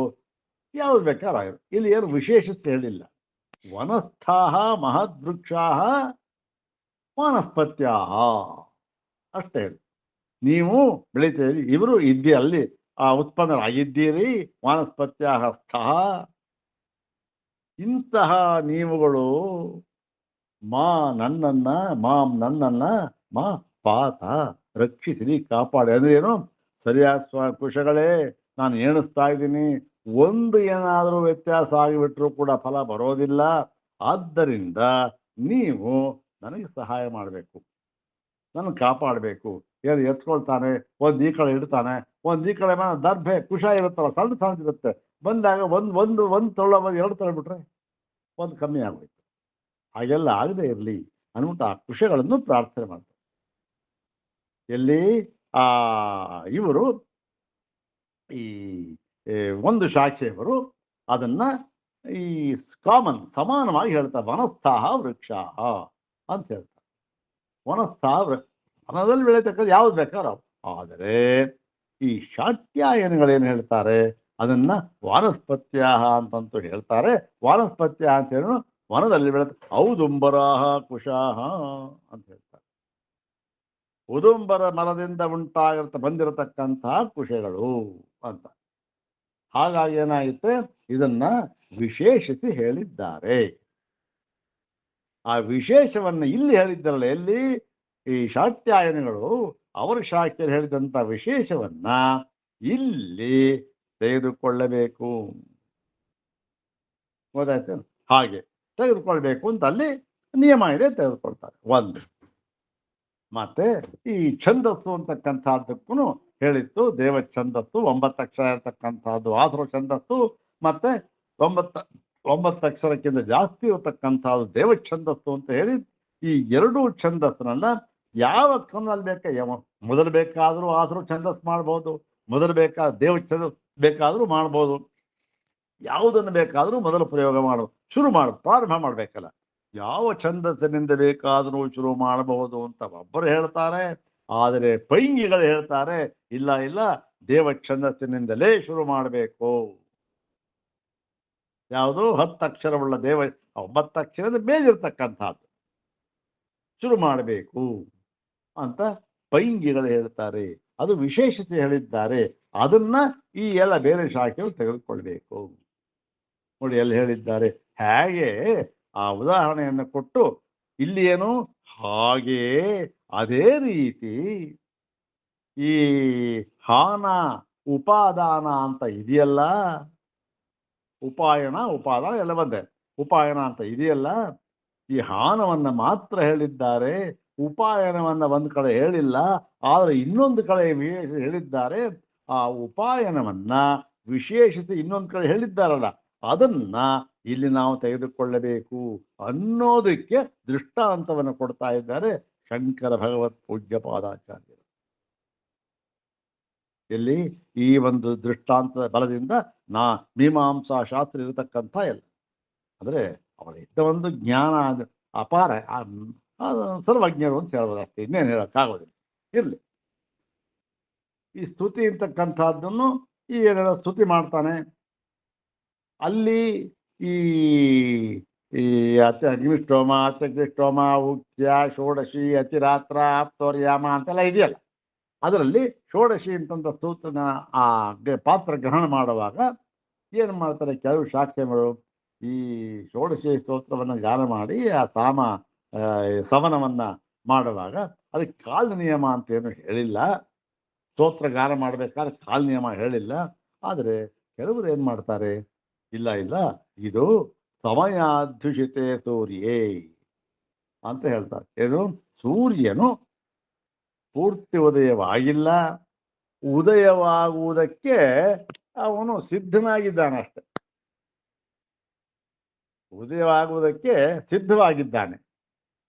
ಯಾವ್ದು ಬೇಕಾದ್ರೂ ಆಗಿರ್ಬೋದು. ಇಲ್ಲಿ ಏನು ವಿಶೇಷತೆ ಹೇಳಿಲ್ಲ. ವನಸ್ಥಾಹ ಮಹದ್ವೃಕ್ಷಾಹ ವಾನಸ್ಪತ್ಯಾಹ ಅಷ್ಟೇ ಹೇಳಿ. ನೀವು ಬೆಳೀತೀರಿ, ಇವರು ಇದ್ದಿ ಅಲ್ಲಿ ಉತ್ಪನ್ನರಾಗಿದ್ದೀರಿ. ವಾನಸ್ಪತ್ಯಾಹ ಸ್ಥಃ, ಇಂತಹ ನೀವುಗಳು ನನ್ನನ್ನ ಮಾ ಪಾತ ರಕ್ಷಿಸಿರಿ, ಕಾಪಾಡಿ. ಅಂದ್ರೆ ಏನು, ಸರಿಯಾದ ಕುಶಗಳೇ, ನಾನು ಎಣಿಸ್ತಾ ಇದ್ದೀನಿ, ಒಂದು ಏನಾದರೂ ವ್ಯತ್ಯಾಸ ಆಗಿಬಿಟ್ರೂ ಕೂಡ ಫಲ ಬರೋದಿಲ್ಲ. ಆದ್ದರಿಂದ ನೀವು ನನಗೆ ಸಹಾಯ ಮಾಡಬೇಕು, ನನ್ನ ಕಾಪಾಡಬೇಕು. ಏನು ಎತ್ಕೊಳ್ತಾನೆ, ಒಂದು ಈ ಕಡೆ ಇಡ್ತಾನೆ, ಒಂದು ಈ ಕಡೆ ದರ್ಭೆ ಕುಶ ಇರುತ್ತಲ್ಲ, ಸಣ್ಣ ಸಣ್ಣದಿರುತ್ತೆ, ಬಂದಾಗ ಒಂದು ತೊಳ್ಳ ಎರಡು ತೊಳ್ಬಿಟ್ರೆ ಒಂದು ಕಮ್ಮಿ ಆಗೋಯ್ತು. ಹಾಗೆಲ್ಲ ಆಗದೆ ಇರಲಿ ಅನ್ಬಿಟ್ಟು ಆ ಕುಶಗಳನ್ನು ಪ್ರಾರ್ಥನೆ ಮಾಡ್ತಾರೆ. ಎಲ್ಲಿ ಇವರು ಈ ಒಂದು ಶಾಖೆಯವರು ಅದನ್ನ ಈ ಸಮಾನವಾಗಿ ಹೇಳ್ತಾರೆ, ವನಸ್ಥಾಹ ವೃಕ್ಷಾಹ ಅಂತ ಹೇಳ್ತಾರೆ. ವನಸ್ಥಾಹ ವನದಲ್ಲಿ ಬೆಳೀತಕ್ಕಂಥ ಯಾವ್ದು ಬೇಕಾದ್ರೂ. ಆದರೆ ಈ ಶಾಟ್ಯಾಯನಗಳೇನು ಹೇಳ್ತಾರೆ, ಅದನ್ನ ವಾನಸ್ಪತ್ಯಾಹ ಅಂತಂತೂ ಹೇಳ್ತಾರೆ. ವಾನಸ್ಪತ್ಯಾಹ ಅಂತ ಹೇಳಿ ವನದಲ್ಲಿ ಬೆಳೆದ ಔದುಂಬರಾಹ ಕುಶಾಹ ಅಂತ ಹೇಳ್ತಾರೆ. ಉದುಂಬರ ಮರದಿಂದ ಬಂದಿರತಕ್ಕಂತಹ ಕುಶಗಳು ಅಂತ. ಹಾಗಾಗಿ ಏನಾಗುತ್ತೆ, ಇದನ್ನ ವಿಶೇಷಿಸಿ ಹೇಳಿದ್ದಾರೆ. ಆ ವಿಶೇಷವನ್ನು ಇಲ್ಲಿ ಹೇಳಿದ್ದಾರಲ್ಲ, ಎಲ್ಲಿ, ಈ ಶಾಟ್ಯಾಯನಗಳು ಅವರ ಶಾಖೆಯಲ್ಲಿ ಹೇಳಿದಂಥ ವಿಶೇಷವನ್ನ ಇಲ್ಲಿ ತೆಗೆದುಕೊಳ್ಳಬೇಕು. ಗೊತ್ತಾಯ್ತು? ಹಾಗೆ ತೆಗೆದುಕೊಳ್ಬೇಕು ಅಂತ ಅಲ್ಲಿ ನಿಯಮ ಇದೆ, ತೆಗೆದುಕೊಳ್ತಾರೆ. ಒಂದು ಮತ್ತೆ ಈ ಛಂದಸ್ಸು ಅಂತಕ್ಕಂಥದ್ದಕ್ಕೂ ಹೇಳಿತ್ತು. ದೇವ ಛಂದಸ್ಸು 9 ಅಕ್ಷರ ಇರತಕ್ಕಂಥದ್ದು ಆಧಾರ ಛಂದಸ್ಸು, ಮತ್ತೆ 9 ಅಕ್ಷರಕ್ಕಿಂತ ಜಾಸ್ತಿ ಇರತಕ್ಕಂಥದ್ದು ದೇವ ಛಂದಸ್ಸು ಅಂತ ಹೇಳಿ, ಈ ಎರಡೂ ಛಂದಸ್ಸನ್ನ ಯಾವ ಕ್ರಮದಲ್ಲಿ ಮೊದಲು ಬೇಕಾದರೂ ಆಧಾರ ಛಂದಸ್ ಮಾಡ್ಬೋದು, ಮೊದಲು ದೇವ ಛಂದಸ್ ಬೇಕಾದರೂ ಮಾಡ್ಬೋದು. ಯಾವುದನ್ನು ಬೇಕಾದರೂ ಮೊದಲು ಪ್ರಯೋಗ ಪ್ರಾರಂಭ ಮಾಡಬೇಕಲ್ಲ. ಯಾವ ಛಂದಸ್ಸಿನಿಂದ ಬೇಕಾದರೂ ಶುರು ಮಾಡಬಹುದು ಅಂತ ಒಬ್ಬರು ಹೇಳ್ತಾರೆ. ಆದರೆ ಪೈಂಗಿಗಳು ಹೇಳ್ತಾರೆ, ಇಲ್ಲ ದೇವ ಛಂದಸ್ಸಿನಿಂದಲೇ ಶುರು ಮಾಡಬೇಕು. ಯಾವುದು 10 ಅಕ್ಷರವುಳ್ಳ 9 ಅಕ್ಷರದ ಮೇಲಿರ್ತಕ್ಕಂಥದ್ದು ಶುರು ಮಾಡಬೇಕು ಅಂತ ಪೈಂಗಿಗಳು ಹೇಳ್ತಾರೆ. ಅದು ವಿಶೇಷತೆ ಹೇಳಿದ್ದಾರೆ. ಅದನ್ನ ಈ ಎಲ್ಲ ಬೇರೆ ಶಾಖೆಗಳು ತೆಗೆದುಕೊಳ್ಬೇಕು. ನೋಡಿ ಎಲ್ಲಿ ಹೇಳಿದ್ದಾರೆ, ಹೇಗೆ ಆ ಉದಾಹರಣೆಯನ್ನು ಕೊಟ್ಟು ಇಲ್ಲಿ ಏನು, ಹಾಗೆ ಅದೇ ರೀತಿ ಈ ಹಾನ ಉಪಾದಾನ ಅಂತ ಇದೆಯಲ್ಲ, ಉಪಾಯನ ಉಪಾದಾನ ಎಲ್ಲ ಬಂದೆ. ಉಪಾಯನ ಅಂತ ಇದೆಯಲ್ಲ, ಈ ಹಾನವನ್ನ ಮಾತ್ರ ಹೇಳಿದ್ದಾರೆ, ಉಪಾಯನವನ್ನ ಒಂದು ಕಡೆ ಹೇಳಿಲ್ಲ. ಆದರೆ ಇನ್ನೊಂದು ಕಡೆ ಹೇಳಿದ್ದಾರೆ. ಆ ಉಪಾಯನವನ್ನ ವಿಶೇಷಿಸಿ ಇನ್ನೊಂದು ಕಡೆ ಹೇಳಿದ್ದಾರಲ್ಲ, ಅದನ್ನ ಇಲ್ಲಿ ನಾವು ತೆಗೆದುಕೊಳ್ಳಬೇಕು ಅನ್ನೋದಕ್ಕೆ ದೃಷ್ಟಾಂತವನ್ನು ಕೊಡ್ತಾ ಇದ್ದಾರೆ ಶಂಕರ ಭಗವತ್ ಪೂಜ್ಯ ಪಾದಾಚಾರ್ಯರು. ಎಲ್ಲಿ ಈ ಒಂದು ದೃಷ್ಟಾಂತದ ಬಲದಿಂದ ಮೀಮಾಂಸಾ ಶಾಸ್ತ್ರ ಇರತಕ್ಕಂಥ ಎಲ್ಲ ಅಂದರೆ ಅವಳಿದ್ದ ಒಂದು ಜ್ಞಾನ ಅಪಾರ, ಸರ್ವಜ್ಞರು ಅಂತ ಹೇಳ್ಬೋದು ಅಷ್ಟೇ, ಇನ್ನೇನು ಹೇಳೋಕ್ಕಾಗೋದಿಲ್ಲ. ಇರಲಿ, ಈ ಸ್ತುತಿ ಇರ್ತಕ್ಕಂಥದ್ದನ್ನು ಈ ಏನೆಲ್ಲ ಸ್ತುತಿ ಮಾಡ್ತಾನೆ. ಅಲ್ಲಿ ಈ ಈ ಅಗ್ನಿಷ್ಠೋಮ, ಅತ್ಯಗ್ನಿಷ್ಠೋಮ, ಉಕ್ತ್ಯ, ಷೋಡಶಿ, ಅತಿರಾತ್ರ, ಆಪ್ತೋರ್ಯಾಮ ಅಂತೆಲ್ಲ ಇದೆಯಲ್ಲ, ಅದರಲ್ಲಿ ಷೋಡಶಿ ಅಂತಂದ ಸ್ತೋತ್ರನ ಆ ಪಾತ್ರ ಗ್ರಹಣ ಮಾಡುವಾಗ ಏನು ಮಾಡ್ತಾರೆ ಕೆಲವು ಶಾಖೆಗಳು, ಈ ಷೋಡಶಿ ಸ್ತೋತ್ರವನ್ನು ಗಾನ ಮಾಡಿ ಆ ಸವನವನ್ನು ಮಾಡುವಾಗ ಅದಕ್ಕೆ ಕಾಲ ನಿಯಮ ಅಂತೇನು ಹೇಳಿಲ್ಲ. ಸ್ತೋತ್ರ ಗಾನ ಮಾಡಬೇಕಾದ್ರೆ ಕಾಲ ನಿಯಮ ಹೇಳಿಲ್ಲ. ಆದರೆ ಕೆಲವರು ಏನು ಮಾಡ್ತಾರೆ, ಇಲ್ಲ ಇದು ಸಮಯಾಧ್ಯುಷಿತೆ ಸೂರ್ಯೇ ಅಂತ ಹೇಳ್ತಾರೆ. ಏನು, ಸೂರ್ಯನು ಪೂರ್ತಿ ಉದಯವಾಗಿಲ್ಲ, ಉದಯವಾಗುವುದಕ್ಕೆ ಅವನು ಸಿದ್ಧನಾಗಿದ್ದಾನೆ ಅಷ್ಟೆ, ಉದಯವಾಗುವುದಕ್ಕೆ ಸಿದ್ಧವಾಗಿದ್ದಾನೆ.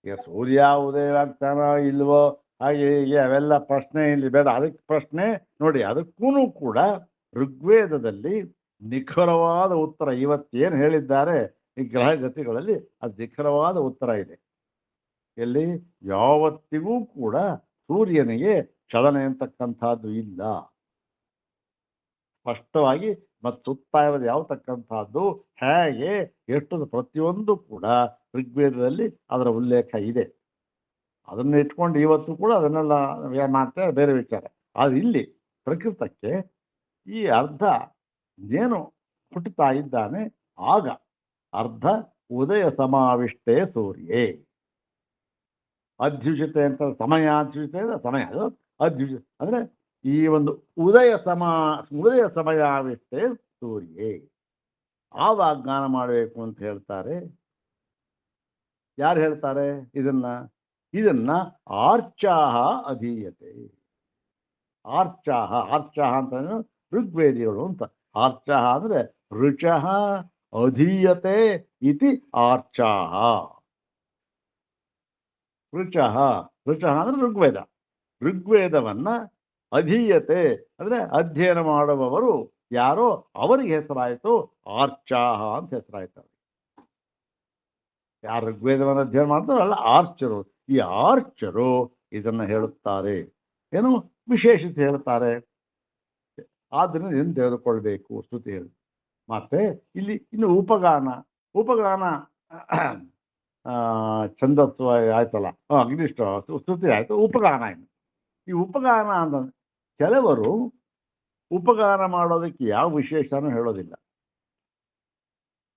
ಈಗ ಸೂರ್ಯ ಉದಯವಾಗ್ತಾನೋ ಇಲ್ವೋ ಹಾಗೆ ಹೀಗೆ ಅವೆಲ್ಲ ಪ್ರಶ್ನೆ ಇಲ್ಲಿ ಬೇಡ. ಅದಕ್ಕೆ ಪ್ರಶ್ನೆ ನೋಡಿ, ಅದಕ್ಕೂ ಕೂಡ ಋಗ್ವೇದದಲ್ಲಿ ನಿಖರವಾದ ಉತ್ತರ ಇವತ್ತೇನು ಹೇಳಿದ್ದಾರೆ ಈ ಗ್ರಹಗತಿಗಳಲ್ಲಿ, ಅದು ನಿಖರವಾದ ಉತ್ತರ ಇದೆ. ಎಲ್ಲಿ ಯಾವತ್ತಿಗೂ ಕೂಡ ಸೂರ್ಯನಿಗೆ ಚಲನೆ ಅಂತಕ್ಕಂಥದ್ದು ಇಲ್ಲ. ಸ್ಪಷ್ಟವಾಗಿ ಮತ್ತು ಸುತ್ತಾ ಇರೋದು ಯಾವತಕ್ಕಂಥದ್ದು, ಹೇಗೆ, ಎಷ್ಟು, ಪ್ರತಿಯೊಂದು ಕೂಡ ಋಗ್ವೇದದಲ್ಲಿ ಅದರ ಉಲ್ಲೇಖ ಇದೆ. ಅದನ್ನು ಇಟ್ಕೊಂಡು ಇವತ್ತು ಕೂಡ ಅದನ್ನೆಲ್ಲ ಮಾಡ್ತಾರೆ, ಬೇರೆ ವಿಚಾರ. ಆದರೆ ಇಲ್ಲಿ ಪ್ರಕೃತಕ್ಕೆ ಈ ಅರ್ಧ ಏನು ಹುಟ್ಟುತ್ತಾ ಇದ್ದಾನೆ, ಆಗ ಅರ್ಧ ಉದಯ ಸಮಾವಿಷ್ಟೇ ಸೂರ್ಯೇ. ಅಧ್ಯುಷಿತೆ ಅಂತ ಸಮಯಾಧ್ಯುಷಿತೆ ಸಮಯ, ಅದು ಅಧ್ಯುಷಿತ ಅಂದರೆ ಈ ಒಂದು ಉದಯ ಸಮಯಾವಿಷ್ಟೇ ಸೂರ್ಯೇ. ಆವಾಗ ಜ್ಞಾನ ಮಾಡಬೇಕು ಅಂತ ಹೇಳ್ತಾರೆ. ಯಾರು ಹೇಳ್ತಾರೆ ಇದನ್ನ ಆರ್ಚಾಹ ಅಧೀಯತೆ. ಆರ್ಚಾಹ ಅಂತ ಋಗ್ವೇದಿಗಳು ಅಂತ. ಆರ್ಚಾಹ ಅಂದ್ರೆ ಋಚಃ ಅಧೀಯತೆ ಇತಿ ಆರ್ಚಾಹ. ಋಚಃ ಅಂದ್ರೆ ಋಗ್ವೇದವನ್ನ ಅಧೀಯತೆ ಅಂದ್ರೆ ಅಧ್ಯಯನ ಮಾಡುವವರು ಯಾರೋ ಅವರಿಗೆ ಹೆಸರಾಯಿತು ಆರ್ಚಾಹ ಅಂತ ಹೆಸರಾಯ್ತು. ಯಾರು ಋಗ್ವೇದವನ್ನು ಅಧ್ಯಯನ ಮಾಡ್ತಾರಲ್ಲ ಆರ್ಚರು, ಈ ಆರ್ಚರು ಇದನ್ನ ಹೇಳುತ್ತಾರೆ, ಏನು ವಿಶೇಷತೆ ಹೇಳ್ತಾರೆ. ಆದ್ದರಿಂದ ಇದನ್ನು ತೆಗೆದುಕೊಳ್ಬೇಕು ಸ್ತುತಿ ಹೇಳಿ. ಮತ್ತೆ ಇಲ್ಲಿ ಇನ್ನು ಉಪಗಾನ ಛಂದಸ್ಸು ಆಯ್ತಲ್ಲ, ಅಗ್ನಿಷ್ಠ ಸ್ತುತಿ ಆಯ್ತು, ಉಪಗಾನ. ಇನ್ನು ಈ ಉಪಗಾನ ಅಂತ ಕೆಲವರು ಉಪಗಾನ ಮಾಡೋದಕ್ಕೆ ಯಾವ ವಿಶೇಷನೂ ಹೇಳೋದಿಲ್ಲ.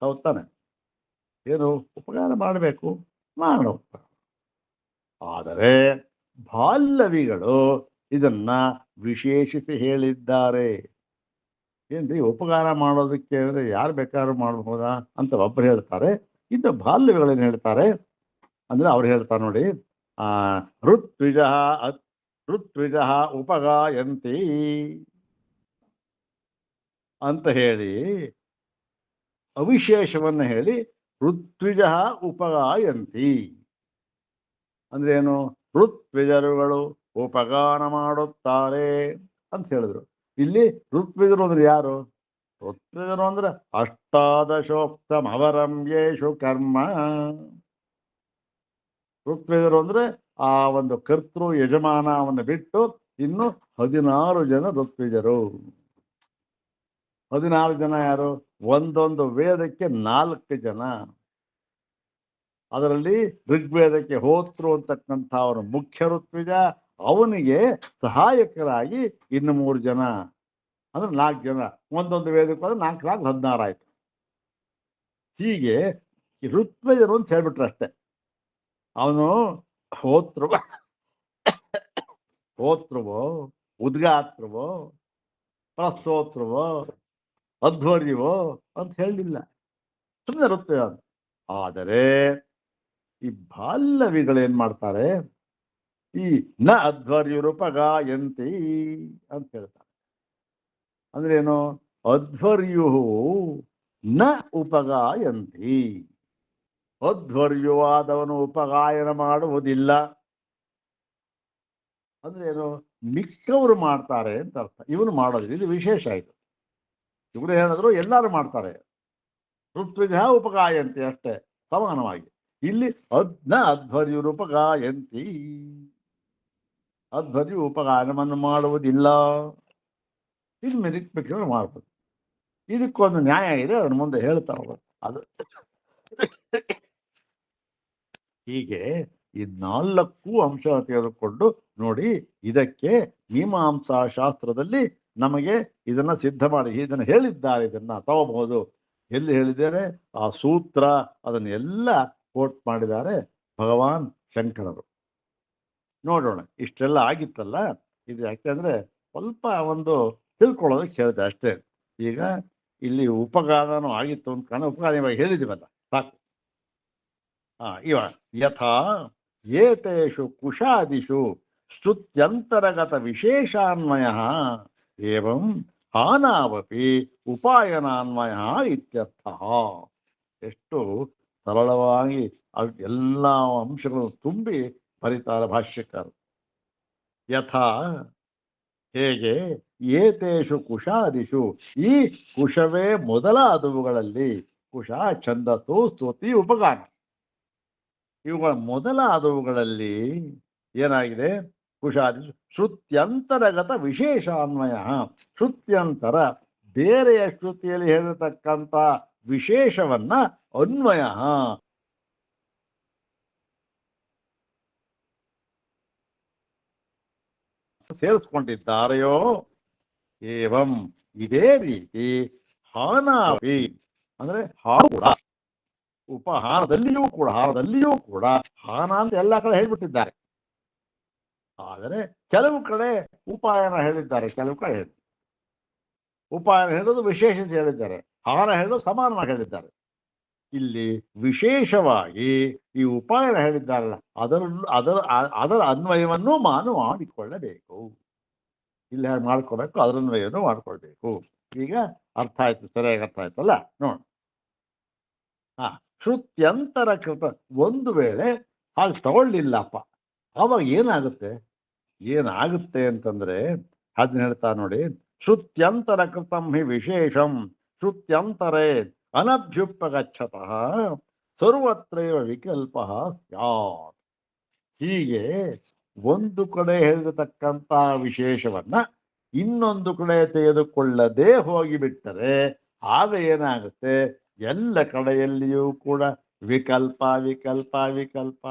ಹೌದ್ ತಾನೆ? ಏನು ಉಪಗಾನ ಮಾಡಬೇಕು ಮಾಡೋ, ಆದರೆ ಬಾಲ್ಲವಿಗಳು ಇದನ್ನ ವಿಶೇಷಿಸಿ ಹೇಳಿದ್ದಾರೆ. ಏನ್ರಿ ಉಪಗಾನ ಮಾಡೋದಕ್ಕೆ ಅಂದರೆ ಯಾರು ಬೇಕಾದ್ರೂ ಮಾಡಬಹುದಾ ಅಂತ ಒಬ್ಬರು ಹೇಳ್ತಾರೆ. ಇನ್ನು ಬಾಲ್ಯಗಳೇನು ಹೇಳ್ತಾರೆ ಅಂದ್ರೆ ಅವ್ರು ಹೇಳ್ತಾರೆ ನೋಡಿ, ಋತ್ವಿಜ ಉಪಗಾಯಂತಿ ಅಂತ ಹೇಳಿ ಅವಿಶೇಷವನ್ನು ಹೇಳಿ ಋತ್ವಿಜ ಉಪಗಾಯಂತಿ ಅಂದ್ರೆ ಏನು, ಋತ್ವಿಜರುಗಳು ಉಪಗಾನ ಮಾಡುತ್ತಾರೆ ಅಂತ ಹೇಳಿದ್ರು. ಇಲ್ಲಿ ಋತ್ವಿಜರು ಅಂದ್ರೆ ಯಾರು? ಋತ್ವಿಜರು ಅಂದ್ರೆ ಅಷ್ಟಾದಶೋಕ್ತಂ ಅವರಂ ಯೇಷು ಕರ್ಮ. ಋತ್ವಿಜರು ಅಂದ್ರೆ ಆ ಒಂದು ಕರ್ತೃ ಯಜಮಾನವನ್ನು ಬಿಟ್ಟು ಇನ್ನು 16 ಜನ ಋತ್ವಿಜರು. 16 ಜನ ಯಾರು? ಒಂದೊಂದು ವೇದಕ್ಕೆ 4 ಜನ. ಅದರಲ್ಲಿ ಋಗ್ವೇದಕ್ಕೆ ಹೋತೃ ಅಂತಕ್ಕಂಥ ಅವನು ಮುಖ್ಯ ಋತ್ವಿಜ, ಅವನಿಗೆ ಸಹಾಯಕರಾಗಿ ಇನ್ನು 3 ಜನ, ಅಂದ್ರೆ 4 ಜನ. ಒಂದೊಂದು ವೇದಕ್ಕೆ ಹೋದ್ರೆ 4 16 ಆಯ್ತು. ಹೀಗೆ ಋತ್ವಿಜರು ಅಂತ ಹೇಳ್ಬಿಟ್ರೆ ಅಷ್ಟೆ. ಅವನು ಹೋತೃವೋ ಉದ್ಗಾತ್ರವೋ ಪ್ರಸ್ತೋತ್ರವೋ ಅಧ್ವರ್ಯವೋ ಅಂತ ಹೇಳಲಿಲ್ಲ, ಸುಮ್ಮನೆ ಋತ್ವಿಜ ಅಂತ. ಆದರೆ ಈ ಬಾಲ್ಲವಿಗಳೇನ್ ಮಾಡ್ತಾರೆ, ಈ ನ ಅಧ್ವರ್ಯುರುಪಗಾಯಂತಿ ಅಂತ ಹೇಳ್ತಾರೆ. ಅಂದ್ರೆ ಏನು? ಅಧ್ವರ್ಯು ನ ಉಪಗಾಯಂತಿ, ಅಧ್ವರ್ಯುವಾದವನು ಉಪಗಾಯನ ಮಾಡುವುದಿಲ್ಲ. ಅಂದ್ರೆ ಏನು? ಮಿಕ್ಕವರು ಮಾಡ್ತಾರೆ ಅಂತ ಅರ್ಥ, ಇವನು ಮಾಡೋದಿಲ್ಲ. ಇದು ವಿಶೇಷ. ಇದು ಇವರು ಹೇಳಿದ್ರು ಎಲ್ಲರೂ ಮಾಡ್ತಾರೆ. ಋತ್ವಿಜ ಉಪಗಾಯಂತಿ ಅಷ್ಟೇ, ಸಮಾನವಾಗಿ. ಇಲ್ಲಿ ನ ಅಧ್ವರ್ಯುರುಪಗಾಯಂತಿ, ಅಧ್ವರ್ಯು ಉಪಗಾಯನವನ್ನು ಮಾಡುವುದಿಲ್ಲ. ಇದು ಮಿಕ್ಕವರು ಮಾಡ್ಬೋದು. ಇದಕ್ಕೊಂದು ನ್ಯಾಯ ಇದೆ, ಅದನ್ನ ಮುಂದೆ ಹೇಳ್ತಾ ಹೋಗೋದು. ಅದು ಹೀಗೆ ಈ 4 ಅಂಶ ತೆಗೆದುಕೊಂಡು ನೋಡಿ. ಇದಕ್ಕೆ ಮೀಮಾಂಸಾ ಶಾಸ್ತ್ರದಲ್ಲಿ ನಮಗೆ ಇದನ್ನ ಸಿದ್ಧ ಮಾಡಿ ಇದನ್ನು ಹೇಳಿದ್ದಾರೆ. ಇದನ್ನ ತಗೋಬಹುದು. ಎಲ್ಲಿ ಹೇಳಿದ್ದಾರೆ? ಆ ಸೂತ್ರ ಅದನ್ನೆಲ್ಲ ಕೋಟ್ ಮಾಡಿದ್ದಾರೆ ಭಗವಾನ್ ಶಂಕರರು. ನೋಡೋಣ. ಇಷ್ಟೆಲ್ಲ ಆಗಿತ್ತಲ್ಲ, ಇದು ಯಾಕೆಂದ್ರೆ ಸ್ವಲ್ಪ ಒಂದು ತಿಳ್ಕೊಳ್ಳೋದಕ್ಕೆ ಹೇಳಿದೆ ಅಷ್ಟೇ. ಈಗ ಇಲ್ಲಿ ಉಪಗಾನನೂ ಆಗಿತ್ತು ಅಂತ ಕಾರಣ ಉಪಗಾನ ಇವಾಗ ಹೇಳಿದಿವಲ್ಲ, ಸಾಕು. ಇವಾಗ ಯಥಾ ಏತೇಷು ಕುಶಾದಿಷು ಶ್ರುತ್ಯಂತರಗತ ವಿಶೇಷಾನ್ವಯ ಏವಂ ಹಾನಾವಪಿ ಉಪಾಯನಾನ್ವಯ ಇತ್ಯರ್ಥ. ಎಷ್ಟು ಸರಳವಾಗಿ ಎಲ್ಲ ಅಂಶಗಳನ್ನು ತುಂಬಿ ಬರೀತಾರೆ ಭಾಷ್ಯಕಾರರು. ಯಥಾ ಹೇಗೆ, ಏತೇಷು ಕುಶಾದಿಷು ಈ ಕುಶವೇ ಮೊದಲಾದವುಗಳಲ್ಲಿ, ಕುಶ ಛಂದಸ್ಸು ಸ್ತುತಿ ಉಪಗಾನ, ಇವುಗಳ ಮೊದಲಾದವುಗಳಲ್ಲಿ ಏನಾಗಿದೆ? ಕುಶಾದಿ ಶ್ರುತ್ಯಂತರಗತ ವಿಶೇಷಾನ್ವಯ, ಶ್ರುತ್ಯಂತರ ಬೇರೆಯ ಶ್ರುತಿಯಲ್ಲಿ ಹೇಳಿರತಕ್ಕಂಥ ವಿಶೇಷವನ್ನ ಅನ್ವಯ ಸೇರಿಸ್ಕೊಂಡಿದ್ದಾರೆಯೋ ಏವಂ ಇದೇ ರೀತಿ ಹಾನಾಪಿ ಅಂದ್ರೆ ಹಾಡು ಕೂಡ, ಉಪಹಾರದಲ್ಲಿಯೂ ಕೂಡ, ಹಾರದಲ್ಲಿಯೂ ಕೂಡ ಹಾನ ಅಂತ ಎಲ್ಲ ಕಡೆ ಹೇಳ್ಬಿಟ್ಟಿದ್ದಾರೆ. ಆದರೆ ಕೆಲವು ಕಡೆ ಉಪಾಯನ ಹೇಳಿದ್ದಾರೆ, ಕೆಲವು ಕಡೆ ಹೇಳಿ ಉಪಾಯನ ಹೇಳೋದು ವಿಶೇಷತೆ ಹೇಳಿದ್ದಾರೆ, ಹಾನ ಹೇಳೋದು ಸಮಾನವಾಗಿ ಹೇಳಿದ್ದಾರೆ. ಇಲ್ಲಿ ವಿಶೇಷವಾಗಿ ಈ ಉಪಾಯನ ಹೇಳಿದ್ದಾರಲ್ಲ, ಅದರ ಅನ್ವಯವನ್ನು ಮಾಡಿಕೊಳ್ಳಬೇಕು. ಇಲ್ಲಿ ಹೇಗೆ ಮಾಡ್ಕೋಬೇಕು, ಅದರ ಅನ್ವಯವನ್ನು ಮಾಡ್ಕೊಳ್ಬೇಕು. ಈಗ ಅರ್ಥ ಆಯ್ತು, ಸರಿಯಾಗಿ ಅರ್ಥ ಆಯ್ತಲ್ಲ? ನೋಡ. ಶ್ರುತ್ಯಂತರ ಕೃತ, ಒಂದು ವೇಳೆ ಹಾಗೆ ತಗೊಳ್ಳಿಲ್ಲಪ್ಪ, ಅವಾಗ ಏನಾಗುತ್ತೆ ಅಂತಂದ್ರೆ ಅದನ್ನ ಹೇಳ್ತಾ ನೋಡಿ. ಶ್ರುತ್ಯಂತರ ಕೃತಂ ಹಿ ವಿಶೇಷಂ ಶ್ರುತ್ಯಂತರೇ ಅನಭ್ಯುಪಗಚ್ಚತಃ ಸರ್ವತ್ರೈವ ವಿಕಲ್ಪ ಸ್ಯಾತ್. ಹೀಗೆ ಒಂದು ಕಡೆ ಹೇಳಿರತಕ್ಕಂಥ ವಿಶೇಷವನ್ನ ಇನ್ನೊಂದು ಕಡೆ ತೆಗೆದುಕೊಳ್ಳದೆ ಹೋಗಿಬಿಟ್ಟರೆ ಆಗ ಏನಾಗುತ್ತೆ? ಎಲ್ಲ ಕಡೆಯಲ್ಲಿಯೂ ಕೂಡ ವಿಕಲ್ಪ ವಿಕಲ್ಪ ವಿಕಲ್ಪ.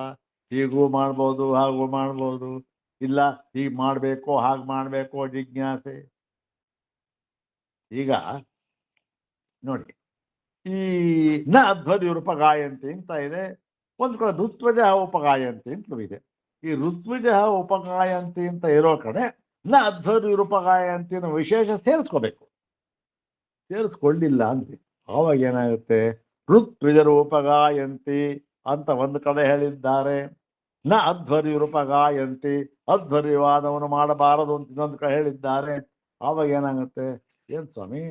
ಹೀಗೂ ಮಾಡ್ಬೋದು, ಹಾಗೂ ಮಾಡ್ಬೋದು, ಇಲ್ಲ ಹೀಗೆ ಮಾಡಬೇಕು, ಹಾಗೆ ಮಾಡಬೇಕು, ಜಿಜ್ಞಾಸೆ. ಈಗ ನೋಡಿ, ಈ ನ ಅಧ್ವರ್ಯ ಉಪಗಾಯಂತಿ ಅಂತ ಇದೆ, ಒಂದು ಕಡೆ ಋತ್ವಿಜ ಉಪಗಾಯಂತಿ ಅಂತಲೂ ಇದೆ. ಈ ಋತ್ವಿಜ ಉಪಗಾಯಂತಿ ಅಂತ ಇರೋ ಕಡೆ ನ ಅಧ್ವರ್ಯ ಉಪಗಾಯಂತಿ ಅನ್ನೋ ವಿಶೇಷ ಸೇರಿಸ್ಕೋಬೇಕು. ಸೇರಿಸ್ಕೊಳ್ಳಿಲ್ಲ ಅಂದ್ರೆ ಆವಾಗ ಏನಾಗುತ್ತೆ? ಋತ್ವಿಜರು ಉಪಗಾಯಂತಿ ಅಂತ ಒಂದು ಕಡೆ ಹೇಳಿದ್ದಾರೆ, ನ ಅಧ್ವರ್ಯುರುಪಗಾಯಂತಿ ಅಧ್ವರ್ಯವಾದವನು ಮಾಡಬಾರದು ಅಂತ ಇನ್ನೊಂದು ಕಡೆ ಹೇಳಿದ್ದಾರೆ. ಆವಾಗ ಏನಾಗುತ್ತೆ? ಏನ್ ಸ್ವಾಮಿ,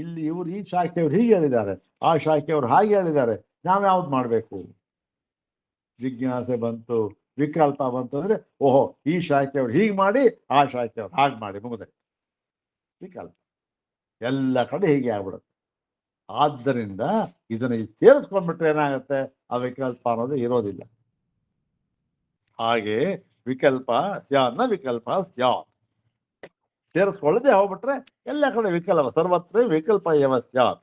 ಇಲ್ಲಿ ಇವರು ಈ ಶಾಖೆಯವರು ಹೀಗೆ ಹೇಳಿದ್ದಾರೆ, ಆ ಶಾಖೆಯವರು ಹಾಗೆ ಹೇಳಿದ್ದಾರೆ, ನಾವು ಯಾವ್ದು ಮಾಡಬೇಕು? ಜಿಜ್ಞಾಸೆ ಬಂತು, ವಿಕಲ್ಪ ಬಂತು ಅಂದ್ರೆ ಓಹೋ, ಈ ಶಾಖೆಯವರು ಹೀಗೆ ಮಾಡಿ, ಆ ಶಾಖೆಯವರು ಹಾಗೆ ಮಾಡಿ, ಮುಗಿದೆ ವಿಕಲ್ಪ. ಎಲ್ಲ ಕಡೆ ಹೀಗೆ ಆಗ್ಬಿಡುತ್ತೆ. ಆದ್ದರಿಂದ ಇದನ್ನ ಸೇರಿಸ್ಕೊಂಡ್ಬಿಟ್ರೆ ಏನಾಗುತ್ತೆ? ಆ ವಿಕಲ್ಪ ಅನ್ನೋದು ಇರೋದಿಲ್ಲ. ಹಾಗೆ ವಿಕಲ್ಪ ಸ್ಯಾನ್ನ ವಿಕಲ್ಪ ಸ್ಯಾತ್, ಸೇರಿಸ್ಕೊಳ್ಳದೆ ಹೋಗ್ಬಿಟ್ರೆ ಎಲ್ಲ ಕಡೆ ವಿಕಲ್ಪ, ಸರ್ವತ್ರ ವಿಕಲ್ಪ ಏವ ಸ್ಯಾತ್.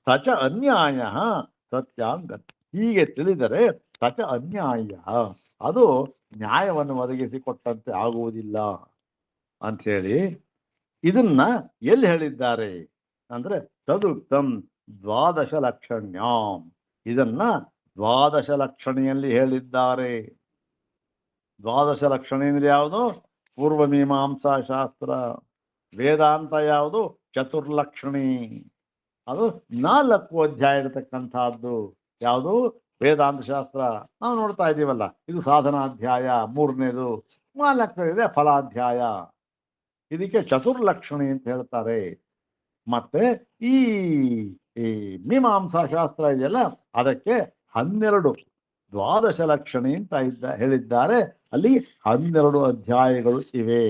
ಸಚ ಅನ್ಯಾಯ ಸತ್ಯಾಂಗ. ಹೀಗೆ ತಿಳಿದರೆ ಸಚ ಅನ್ಯಾಯ, ಅದು ನ್ಯಾಯವನ್ನು ಒದಗಿಸಿಕೊಟ್ಟಂತೆ ಆಗುವುದಿಲ್ಲ ಅಂಥೇಳಿ ಇದನ್ನ ಎಲ್ಲಿ ಹೇಳಿದ್ದಾರೆ ಅಂದ್ರೆ ತದುಕ್ತಂ ದ್ವಾದಶ ಲಕ್ಷಣ್ಯಾಂ. ಇದನ್ನ ದ್ವಾದಶ ಲಕ್ಷಣೆಯಲ್ಲಿ ಹೇಳಿದ್ದಾರೆ. ದ್ವಾದಶ ಲಕ್ಷಣೆ ಅಂದ್ರೆ ಯಾವುದು? ಪೂರ್ವ ಮೀಮಾಂಸಾ ಶಾಸ್ತ್ರ. ವೇದಾಂತ ಯಾವುದು? ಚತುರ್ಲಕ್ಷಣಿ. ಅದು 4 ಅಧ್ಯಾಯ ಇರತಕ್ಕಂಥದ್ದು. ಯಾವುದು? ವೇದಾಂತ ಶಾಸ್ತ್ರ ನಾವು ನೋಡ್ತಾ ಇದ್ದೀವಲ್ಲ, ಇದು ಸಾಧನಾಧ್ಯಾಯ 3ನೇದು, 4ನೇದಿದೆ ಫಲಾಧ್ಯಾಯ. ಇದಕ್ಕೆ ಚತುರ್ಲಕ್ಷಣಿ ಅಂತ ಹೇಳ್ತಾರೆ. ಮತ್ತೆ ಈ ಈ ಮೀಮಾಂಸಾ ಶಾಸ್ತ್ರ ಇದೆಯಲ್ಲ, ಅದಕ್ಕೆ 12 ದ್ವಾದಶ ಲಕ್ಷಣಿ ಅಂತ ಹೇಳಿದ್ದಾರೆ. ಅಲ್ಲಿ 12 ಅಧ್ಯಾಯಗಳು ಇವೆ.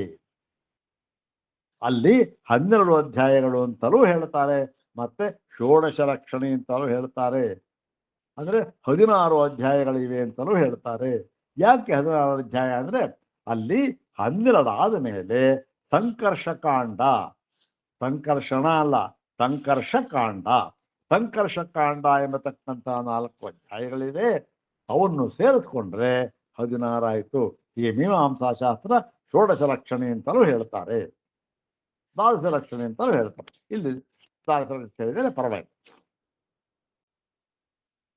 ಅಲ್ಲಿ 12 ಅಧ್ಯಾಯಗಳು ಅಂತಲೂ ಹೇಳ್ತಾರೆ, ಮತ್ತೆ ಷೋಡಶ ಲಕ್ಷಣಿ ಅಂತಲೂ ಹೇಳ್ತಾರೆ. ಅಂದ್ರೆ 16 ಅಧ್ಯಾಯಗಳಿವೆ ಅಂತಲೂ ಹೇಳ್ತಾರೆ. ಯಾಕೆ 16 ಅಧ್ಯಾಯ ಅಂದ್ರೆ, ಅಲ್ಲಿ 12 ಆದ ಮೇಲೆ ಸಂಕರ್ಷಕಾಂಡ, ಸಂಕರ್ಷಣ ಅಲ್ಲ, ಸಂಕರ್ಷಕಾಂಡ, ಸಂಕರ್ಷಕಾಂಡ ಎಂಬತಕ್ಕಂತಹ 4 ಅಧ್ಯಾಯಗಳಿವೆ. ಅವನ್ನು ಸೇರಿಸ್ಕೊಂಡ್ರೆ 16 ಆಯಿತು. ಈ ಮೀಮಾಂಸಾ ಶಾಸ್ತ್ರ ಷೋಡಶ ಲಕ್ಷಣಿ ಅಂತಲೂ ಹೇಳ್ತಾರೆ, ದ್ವಾದಶ ಲಕ್ಷಣಿ ಅಂತಲೂ ಹೇಳ್ತಾರೆ. ಇಲ್ಲಿ ದ್ವಾದಶ ಲಕ್ಷಣ ಹೇಳಿದ್ರೆ ಪರವಾಗಿಲ್ಲ.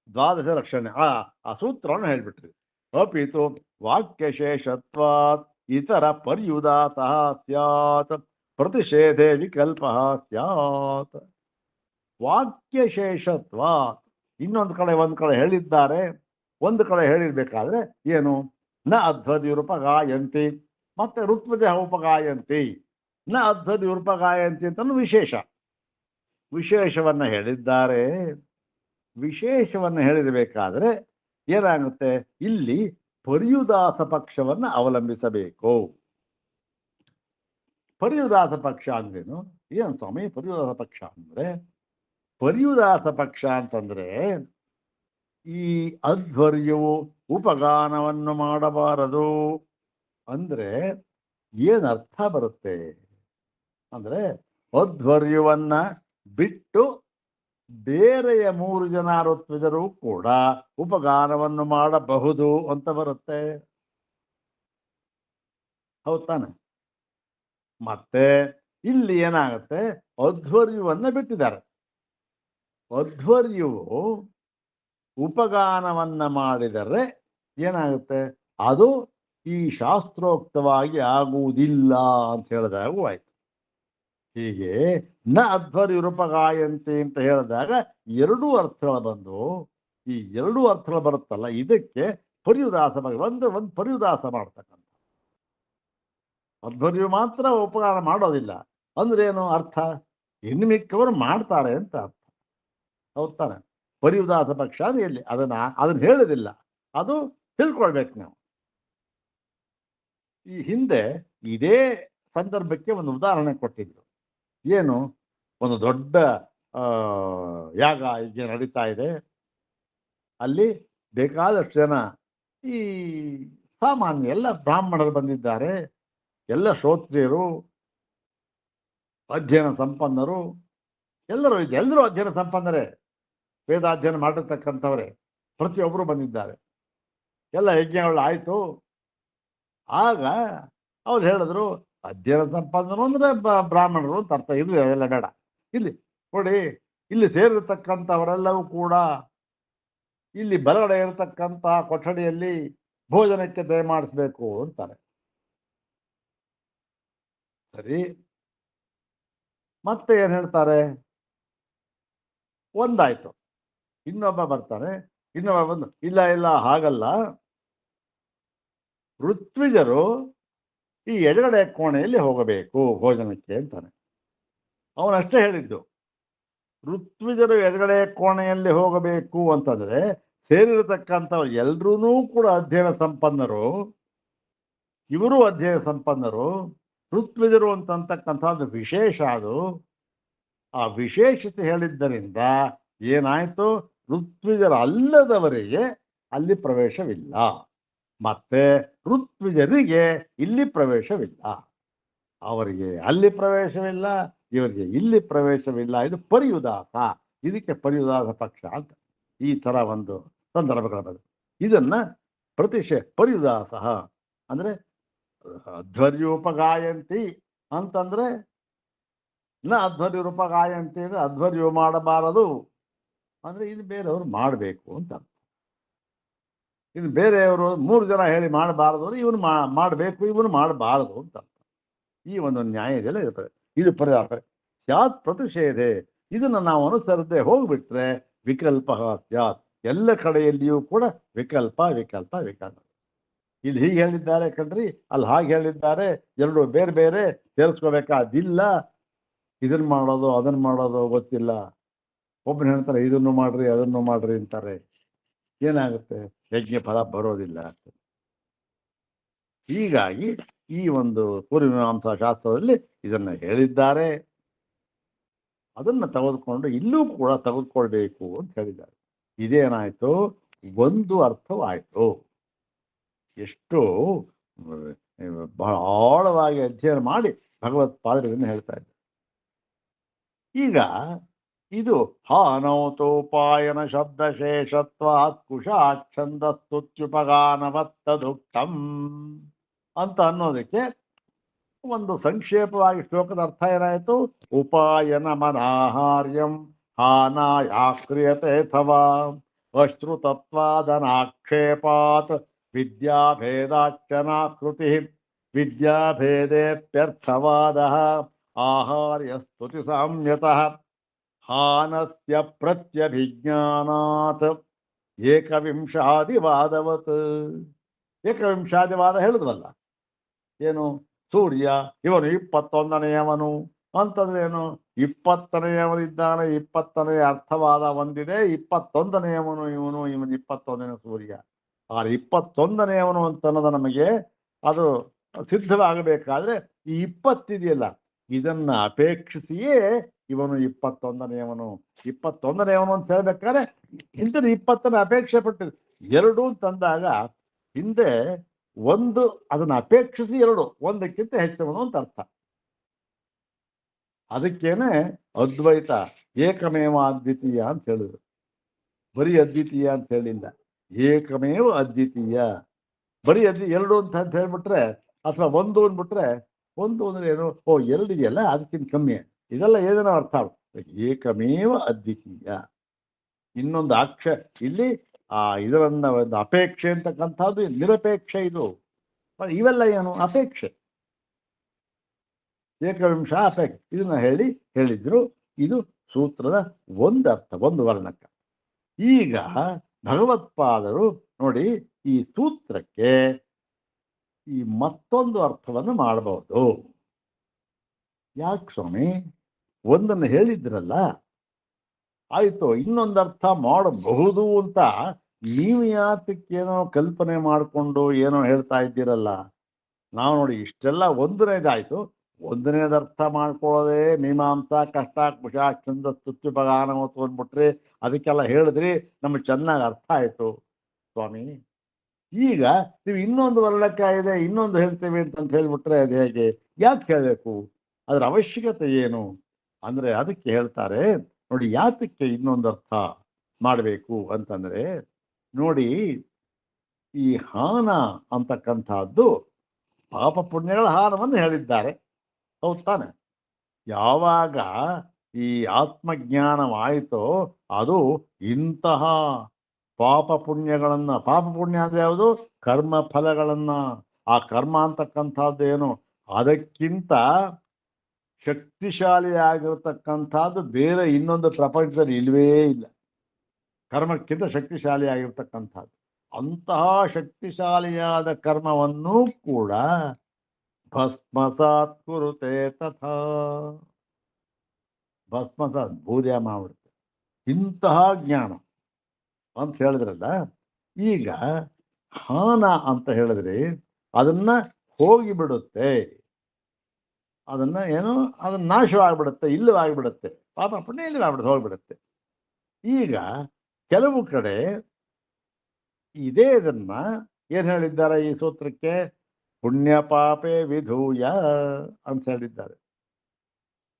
ದ್ವಾದಶ ಲಕ್ಷಣ ಆ ಸೂತ್ರವನ್ನು ಹೇಳ್ಬಿಟ್ರಿ. ಅಪಿತು ವಾಕ್ಯಶೇಷತ್ವಾತ್ ಇತರ ಪರ್ಯುದಾತಃ ಸ್ಯಾತ್ ಪ್ರತಿಷೇಧೆ ವಿಕಲ್ಪ ಸ್ಯಾತ್. ವಾಕ್ಯಶೇಷತ್ವಾತ್ ಇನ್ನೊಂದು ಕಡೆ ಒಂದು ಕಡೆ ಹೇಳಿದ್ದಾರೆ, ಒಂದು ಕಡೆ ಹೇಳಿರ್ಬೇಕಾದ್ರೆ ಏನು, ನ ಅಧ್ವರ್ಯುಪಗಾಯಂತಿ, ಮತ್ತೆ ಋತ್ವಿಜ ಉಪಗಾಯಂತಿ. ನ ಅಧ್ವರ್ಯುಪಗಾಯಂತಿ ಅಂತಲೂ ವಿಶೇಷವನ್ನ ಹೇಳಿದ್ದಾರೆ. ವಿಶೇಷವನ್ನು ಹೇಳಿರಬೇಕಾದ್ರೆ ಏನಾಗುತ್ತೆ, ಇಲ್ಲಿ ಪರ್ಯುದಾಸ ಪಕ್ಷವನ್ನು ಅವಲಂಬಿಸಬೇಕು. ಪರ್ಯುದಾಸ ಪಕ್ಷ ಅಂದ್ರೇನು? ಏನು ಸ್ವಾಮಿ ಪರ್ಯುದಾಸ ಪಕ್ಷ ಅಂದ್ರೆ? ಪರ್ಯುದಾಸ ಪಕ್ಷ ಅಂತಂದ್ರೆ ಈ ಅಧ್ವರ್ಯವು ಉಪಗಾನವನ್ನು ಮಾಡಬಾರದು ಅಂದ್ರೆ ಏನರ್ಥ ಬರುತ್ತೆ ಅಂದ್ರೆ, ಅಧ್ವರ್ಯವನ್ನ ಬಿಟ್ಟು ಬೇರೆಯ 3 ಜನ ಋತ್ವಿಜರು ಕೂಡ ಉಪಗಾನವನ್ನು ಮಾಡಬಹುದು ಅಂತ ಬರುತ್ತೆ. ಹೌದ್ ತಾನೆ? ಮತ್ತೆ ಇಲ್ಲಿ ಏನಾಗುತ್ತೆ, ಅಧ್ವರ್ಯವನ್ನ ಬಿಟ್ಟಿದ್ದಾರೆ. ಅಧ್ವರ್ಯವು ಉಪಗಾನವನ್ನ ಮಾಡಿದರೆ ಏನಾಗುತ್ತೆ, ಅದು ಈ ಶಾಸ್ತ್ರೋಕ್ತವಾಗಿ ಆಗುವುದಿಲ್ಲ ಅಂತ ಹೇಳಿದಾಗೂ ಆಯ್ತು. ಹೀಗೆ ನ ಅಧ್ವರ್ಯುಪಗಾಯಂತೆ ಅಂತ ಹೇಳಿದಾಗ 2 ಅರ್ಥಗಳು ಬಂದು, ಈ 2 ಅರ್ಥಗಳು ಬರುತ್ತಲ್ಲ, ಇದಕ್ಕೆ ಪರ್ಯುದಾಸ ಒಂದು ಪರ್ಯುದಾಸ ಮಾಡ್ತಕ್ಕಂಥ. ಅಧ್ವರ್ಯು ಮಾತ್ರ ಉಪಕಾರ ಮಾಡೋದಿಲ್ಲ ಅಂದ್ರೆ ಏನು ಅರ್ಥ, ಇನ್ನು ಮಿಕ್ಕವರು ಮಾಡ್ತಾರೆ ಅಂತ ಅರ್ಥ. ಹೌದ್ ತಾನೆ? ಪರ್ಯುದಾಸ ಪಕ್ಷ ಅಂದ್ರೆ ಎಲ್ಲಿ ಅದನ್ನ ಹೇಳೋದಿಲ್ಲ, ಅದು ತಿಳ್ಕೊಳ್ಬೇಕು ನಾವು. ಈ ಹಿಂದೆ ಇದೇ ಸಂದರ್ಭಕ್ಕೆ ಒಂದು ಉದಾಹರಣೆ ಕೊಟ್ಟಿದ್ರು. ಏನು, ಒಂದು ದೊಡ್ಡ ಯಾಗ ಈಗ ನಡೀತಾ ಇದೆ. ಅಲ್ಲಿ ಬೇಕಾದಷ್ಟು ಜನ ಈ ಸಾಮಾನ್ಯ ಎಲ್ಲ ಬ್ರಾಹ್ಮಣರು ಬಂದಿದ್ದಾರೆ, ಎಲ್ಲ ಶ್ರೋತ್ರಿಯರು, ಅಧ್ಯಯನ ಸಂಪನ್ನರು, ಎಲ್ಲರೂ ಅಧ್ಯಯನ ಸಂಪನ್ನರೇ, ವೇದಾಧ್ಯಯನ ಮಾಡಿರ್ತಕ್ಕಂಥವರೇ, ಪ್ರತಿಯೊಬ್ಬರು ಬಂದಿದ್ದಾರೆ. ಎಲ್ಲ ಯಜ್ಞಗಳು ಆಯಿತು. ಆಗ ಅವ್ರು ಹೇಳಿದ್ರು, ಅಧ್ಯಯನ ಸಂಪನ್ನರು ಅಂದ್ರೆ ಬ್ರಾಹ್ಮಣರು ಅಂತ ಅರ್ಥ, ಇರಲಿ ಅದೆಲ್ಲ ಬೇಡ. ಇಲ್ಲಿ ನೋಡಿ, ಇಲ್ಲಿ ಸೇರಿರ್ತಕ್ಕಂಥವರೆಲ್ಲವೂ ಕೂಡ ಇಲ್ಲಿ ಬಲಗಡೆ ಇರತಕ್ಕಂಥ ಕೊಠಡಿಯಲ್ಲಿ ಭೋಜನಕ್ಕೆ ದಯಮಾಡಿಸ್ಬೇಕು ಅಂತಾರೆ. ಸರಿ, ಮತ್ತೆ ಏನ್ ಹೇಳ್ತಾರೆ, ಒಂದಾಯ್ತು. ಇನ್ನೊಬ್ಬ ಬರ್ತಾನೆ, ಇನ್ನೊಬ್ಬ ಬಂದು ಇಲ್ಲ ಹಾಗಲ್ಲ, ಋತ್ವಿಜರು ಈ ಎಡಗಡೆ ಕೋಣೆಯಲ್ಲಿ ಹೋಗಬೇಕು ಭೋಜನಕ್ಕೆ ಅಂತಾನೆ. ಅವನಷ್ಟೇ ಹೇಳಿದ್ದು, ಋತ್ವಿಜರು ಎಡಗಡೆ ಕೋಣೆಯಲ್ಲಿ ಹೋಗಬೇಕು ಅಂತಂದ್ರೆ ಸೇರಿರತಕ್ಕಂಥವ್ರು ಎಲ್ರೂ ಕೂಡ ಅಧ್ಯಯನ ಸಂಪನ್ನರು, ಇವರು ಅಧ್ಯಯನ ಸಂಪನ್ನರು. ಋತ್ವಿಜರು ಅಂತಕ್ಕಂಥದ್ದು ವಿಶೇಷ. ಅದು ಆ ವಿಶೇಷತೆ ಹೇಳಿದ್ದರಿಂದ ಏನಾಯ್ತು, ಋತ್ವಿಜರ ಅಲ್ಲದವರಿಗೆ ಅಲ್ಲಿ ಪ್ರವೇಶವಿಲ್ಲ, ಮತ್ತೆ ಋತ್ವಿಜರಿಗೆ ಇಲ್ಲಿ ಪ್ರವೇಶವಿಲ್ಲ. ಅವರಿಗೆ ಅಲ್ಲಿ ಪ್ರವೇಶವಿಲ್ಲ, ಇವರಿಗೆ ಇಲ್ಲಿ ಪ್ರವೇಶವಿಲ್ಲ. ಇದು ಪರ್ಯುದಾಸ. ಇದಕ್ಕೆ ಪರ್ಯುದಾಸ ಪಕ್ಷ ಅಂತ ಈ ತರ ಒಂದು ಸಂದರ್ಭಗಳು ಬರುತ್ತೆ. ಇದನ್ನ ಪರ್ಯುದಾಸ ಅಂದ್ರೆ ಅಧ್ವರ್ಯೋಪಗಾಯಂತಿ ಅಂತಂದ್ರೆ, ನ ಅಧ್ವರ್ಯೋಪಗಾಯಂತಿ ಅಂದ್ರೆ ಅಧ್ವರ್ಯು ಮಾಡಬಾರದು ಅಂದ್ರೆ ಇದು ಬೇರೆಯವರು ಮಾಡಬೇಕು ಅಂತ. ಇದು ಬೇರೆಯವರು 3 ಜನ ಹೇಳಿ ಮಾಡಬಾರದು ಅಂದ್ರೆ ಇವನು ಮಾಡಬೇಕು, ಇವನು ಮಾಡಬಾರದು ಅಂತ. ಈ ಒಂದು ನ್ಯಾಯದೆಲ್ಲ ಇರ್ತದೆ. ಇದು ಪರ್ಯಾಪ ಸ್ಯಾತ್ ಪ್ರತಿಷೇಧೆ. ಇದನ್ನ ನಾವು ಅನುಸರದೆ ಹೋಗ್ಬಿಟ್ರೆ ವಿಕಲ್ಪ ಸ್ಯಾತ್, ಎಲ್ಲ ಕಡೆಯಲ್ಲಿಯೂ ಕೂಡ ವಿಕಲ್ಪ ವಿಕಲ್ಪ ವಿಕಲ್ಪ. ಇಲ್ಲಿ ಹೀಗೆ ಹೇಳಿದ್ದಾರೆ ಕಣ್ರಿ, ಅಲ್ಲಿ ಹಾಗೆ ಹೇಳಿದ್ದಾರೆ, ಎರಡು ಬೇರೆ ಬೇರೆ ಸೇರಿಸ್ಕೋಬೇಕಾದಿಲ್ಲ. ಇದನ್ನ ಮಾಡೋದು ಅದನ್ನ ಮಾಡೋದು ಗೊತ್ತಿಲ್ಲ. ಒಬ್ಬನು ಹೇಳ್ತಾರೆ ಇದನ್ನು ಮಾಡ್ರಿ ಅದನ್ನು ಮಾಡ್ರಿ ಅಂತಾರೆ. ಏನಾಗುತ್ತೆ? ಯಜ್ಞ ಫಲ ಬರೋದಿಲ್ಲ. ಹೀಗಾಗಿ ಈ ಒಂದು ಪೂರ್ವಮೀಮಾಂಸಾ ಶಾಸ್ತ್ರದಲ್ಲಿ ಇದನ್ನ ಹೇಳಿದ್ದಾರೆ. ಅದನ್ನ ತೆಗೆದುಕೊಂಡು ಇಲ್ಲೂ ಕೂಡ ತೆಗೆದುಕೊಳ್ಬೇಕು ಅಂತ ಹೇಳಿದ್ದಾರೆ. ಇದೇನಾಯ್ತು? ಒಂದು ಅರ್ಥವಾಯಿತು. ಎಷ್ಟು ಬಹಳ ಆಳವಾಗಿ ಅಧ್ಯಯನ ಮಾಡಿ ಭಗವತ್ಪಾದರನ್ನು ಹೇಳ್ತಾ ಇದ್ದಾರೆ. ಈಗ ಇದು ಹಾನೌತೋಪಾಯನ ಶಬ್ದಶೇಷತ್ವಾತ್ ಕುಶಾಚ್ಛಂದಸ್ತುತ್ಯುಪಗಾನವತ್ತದುಕ್ತಂ ಅಂತ ಅನ್ನೋದಕ್ಕೆ ಒಂದು ಸಂಕ್ಷೇಪವಾಗಿ ಶ್ಲೋಕದ ಅರ್ಥ ಏನಾಯಿತು? ಉಪಾಯನ ಮನಾಹಾರ್ಯಂ ಹಾನಾಯಾಕ್ರಿಯತೆ ಅಥವಾ ಅಶ್ರುತತ್ವಾದನಾಕ್ಷೇಪಾತ್ ವಿದ್ಯಾಭೇದಾಕ್ಷನಾಕೃತಿ ವಿದ್ಯಾಭೇದೇಪ್ಯರ್ಥವಾದಃ ಆಹಾರ್ಯ ಸ್ತುತಿ ಸಾಮ್ಯತಃ ಹಾನಸ್ಯ ಪ್ರತ್ಯಭಿಜ್ಞಾನಾತ್ ಏಕವಿಂಶಾದಿವಾದವತ್. ಏಕವಿಂಶಾದಿವಾದ ಹೇಳಿದ್ವಲ್ಲ, ಏನು? ಸೂರ್ಯ ಇವನು 21ನೇಯವನು ಅಂತಂದ್ರೇನು? 20ನೇಯವನಿದ್ದಾನೆ, 20ನೇ ಅರ್ಥವಾದ ಒಂದಿದೆ, 21ನೇಯವನು ಇವನು 21ನೇ ಸೂರ್ಯ. ಆ 21ನೇಯವನು ಅಂತ ಅನ್ನೋದು ನಮಗೆ ಅದು ಸಿದ್ಧವಾಗಬೇಕಾದ್ರೆ ಈ 20 ಇದೆಯಲ್ಲ, ಇದನ್ನ ಅಪೇಕ್ಷಿಸಿಯೇ ಇವನು 21ನೇಯವನು 21ನೇಯವನು ಅಂತ ಹೇಳ್ಬೇಕಾದ್ರೆ ಹಿಂದಿನ 20ನ ಅಪೇಕ್ಷೆ ಪಟ್ಟಿದೆ. ಎರಡು ತಂದಾಗ ಹಿಂದೆ ಒಂದು ಅದನ್ನ ಅಪೇಕ್ಷಿಸಿ ಎರಡು, ಒಂದಕ್ಕಿಂತ ಹೆಚ್ಚವನು ಅಂತ ಅರ್ಥ. ಅದಕ್ಕೇನೆ ಅದ್ವೈತ ಏಕಮೇವ ಅದ್ವಿತೀಯ ಅಂತ ಹೇಳಿದ್ರು. ಬರೀ ಅದ್ವಿತೀಯ ಅಂತ ಹೇಳಿಲ್ಲ, ಏಕಮೇವ ಅದ್ವಿತೀಯ. ಬರೀ ಎರಡು ಅಂತ ಹೇಳ್ಬಿಟ್ರೆ ಅಥವಾ ಒಂದು ಅಂದ್ಬಿಟ್ರೆ, ಒಂದು ಅಂದ್ರೆ ಏನು? ಓ, ಎರಡು ಇದೆಯಲ್ಲ ಅದಕ್ಕಿಂತ ಕಮ್ಮಿ, ಇದೆಲ್ಲ ಏನೇನೋ ಅರ್ಥ. ಏಕಮೇವ ಅದ್ವಿತೀಯ. ಇನ್ನೊಂದು ಇಲ್ಲಿ ಇದರನ್ನ ಒಂದು ಅಪೇಕ್ಷೆ ಅಂತಕ್ಕಂಥದ್ದು ನಿರಪೇಕ್ಷೆ. ಇದು ಇವೆಲ್ಲ ಏನು? ಅಪೇಕ್ಷೆ. ಏಕವಿಂಶ ಅಪೇಕ್ಷೆ. ಇದನ್ನ ಹೇಳಿದ್ರು. ಇದು ಸೂತ್ರದ ಒಂದು ಅರ್ಥ, ಒಂದು ವರ್ಣಕ. ಈಗ ಭಗವತ್ಪಾದರು ನೋಡಿ ಈ ಸೂತ್ರಕ್ಕೆ ಈ ಮತ್ತೊಂದು ಅರ್ಥವನ್ನು ಮಾಡಬಹುದು. ಯಾಕೆ ಸ್ವಾಮಿ? ಒಂದನ್ನು ಹೇಳಿದ್ರಲ್ಲ, ಆಯ್ತು, ಇನ್ನೊಂದು ಅರ್ಥ ಮಾಡಬಹುದು ಅಂತ ನೀವು ಯಾತಕ್ಕೇನೋ ಕಲ್ಪನೆ ಮಾಡಿಕೊಂಡು ಏನೋ ಹೇಳ್ತಾ ಇದ್ದೀರಲ್ಲ. ನಾವು ನೋಡಿ ಇಷ್ಟೆಲ್ಲ ಒಂದನೇದಾಯ್ತು, ಒಂದನೇದು ಅರ್ಥ ಮಾಡ್ಕೊಳ್ಳೋದೇ ಮೀಮಾಂಸಾ ಕಷ್ಟ ಕುಶ ಚಂದ ಸ್ತುತ್ಯುಪಗಾನವತ್ತು ಅಂದ್ಬಿಟ್ರಿ, ಅದಕ್ಕೆಲ್ಲ ಹೇಳಿದ್ರಿ, ನಮಗೆ ಚೆನ್ನಾಗಿ ಅರ್ಥ ಆಯ್ತು ಸ್ವಾಮಿ. ಈಗ ನೀವು ಇನ್ನೊಂದು ವರ್ಣಕ ಇದೆ, ಇನ್ನೊಂದು ಹೇಳ್ತೇವೆ ಅಂತ ಹೇಳ್ಬಿಟ್ರೆ ಅದು ಹೇಗೆ? ಯಾಕೆ ಹೇಳಬೇಕು? ಅದರ ಅವಶ್ಯಕತೆ ಏನು ಅಂದ್ರೆ ಅದಕ್ಕೆ ಹೇಳ್ತಾರೆ ನೋಡಿ. ಯಾತಕ್ಕೆ ಇನ್ನೊಂದು ಅರ್ಥ ಮಾಡಬೇಕು ಅಂತಂದ್ರೆ ನೋಡಿ, ಈ ಹಾನ ಅಂತಕ್ಕಂಥದ್ದು ಪಾಪ ಪುಣ್ಯಗಳ ಹಾನವನ್ನು ಹೇಳಿದ್ದಾರೆ, ಹೌದು ತಾನೆ? ಯಾವಾಗ ಈ ಆತ್ಮಜ್ಞಾನವಾಯಿತೋ ಅದು ಇಂತಹ ಪಾಪ ಪುಣ್ಯಗಳನ್ನ, ಪಾಪ ಪುಣ್ಯ ಅಂದ್ರೆ ಯಾವುದು? ಕರ್ಮ ಫಲಗಳನ್ನ. ಆ ಕರ್ಮ ಅಂತಕ್ಕಂಥದ್ದು ಏನು? ಅದಕ್ಕಿಂತ ಶಕ್ತಿಶಾಲಿಯಾಗಿರ್ತಕ್ಕಂಥದ್ದು ಬೇರೆ ಇನ್ನೊಂದು ಪ್ರಪಂಚದಲ್ಲಿ ಇಲ್ವೇ ಇಲ್ಲ. ಕರ್ಮಕ್ಕಿಂತ ಶಕ್ತಿಶಾಲಿ ಆಗಿರ್ತಕ್ಕಂಥದ್ದು. ಅಂತಹ ಶಕ್ತಿಶಾಲಿಯಾದ ಕರ್ಮವನ್ನು ಕೂಡ ಭಸ್ಮಸಾತ್ ಕುರುತೆ ತಥಾ, ಭಸ್ಮಸಾತ್ ಭೂದ್ಯ ಮಾಡ್ಬಿಡುತ್ತೆ. ಇಂತಹ ಜ್ಞಾನ ಅಂತ ಹೇಳಿದ್ರಲ್ಲ. ಈಗ ಹಾನ ಅಂತ ಹೇಳಿದ್ರೆ ಅದನ್ನ ಹೋಗಿಬಿಡುತ್ತೆ, ಅದನ್ನ ಏನು, ಅದನ್ನ ನಾಶವಾಗಿಬಿಡುತ್ತೆ, ಇಲ್ಲವಾಗಿಬಿಡುತ್ತೆ. ಪಾಪ ಪುಣ್ಯ ಇಲ್ಲವಾಗಿಬಿಡುತ್ತೆ, ಹೋಗ್ಬಿಡುತ್ತೆ. ಈಗ ಕೆಲವು ಕಡೆ ಇದೇ ಇದನ್ನ ಏನ್ ಹೇಳಿದ್ದಾರೆ ಈ ಸೂತ್ರಕ್ಕೆ? ಪುಣ್ಯ ಪಾಪೇ ವಿಧೂಯ ಅಂತ ಹೇಳಿದ್ದಾರೆ.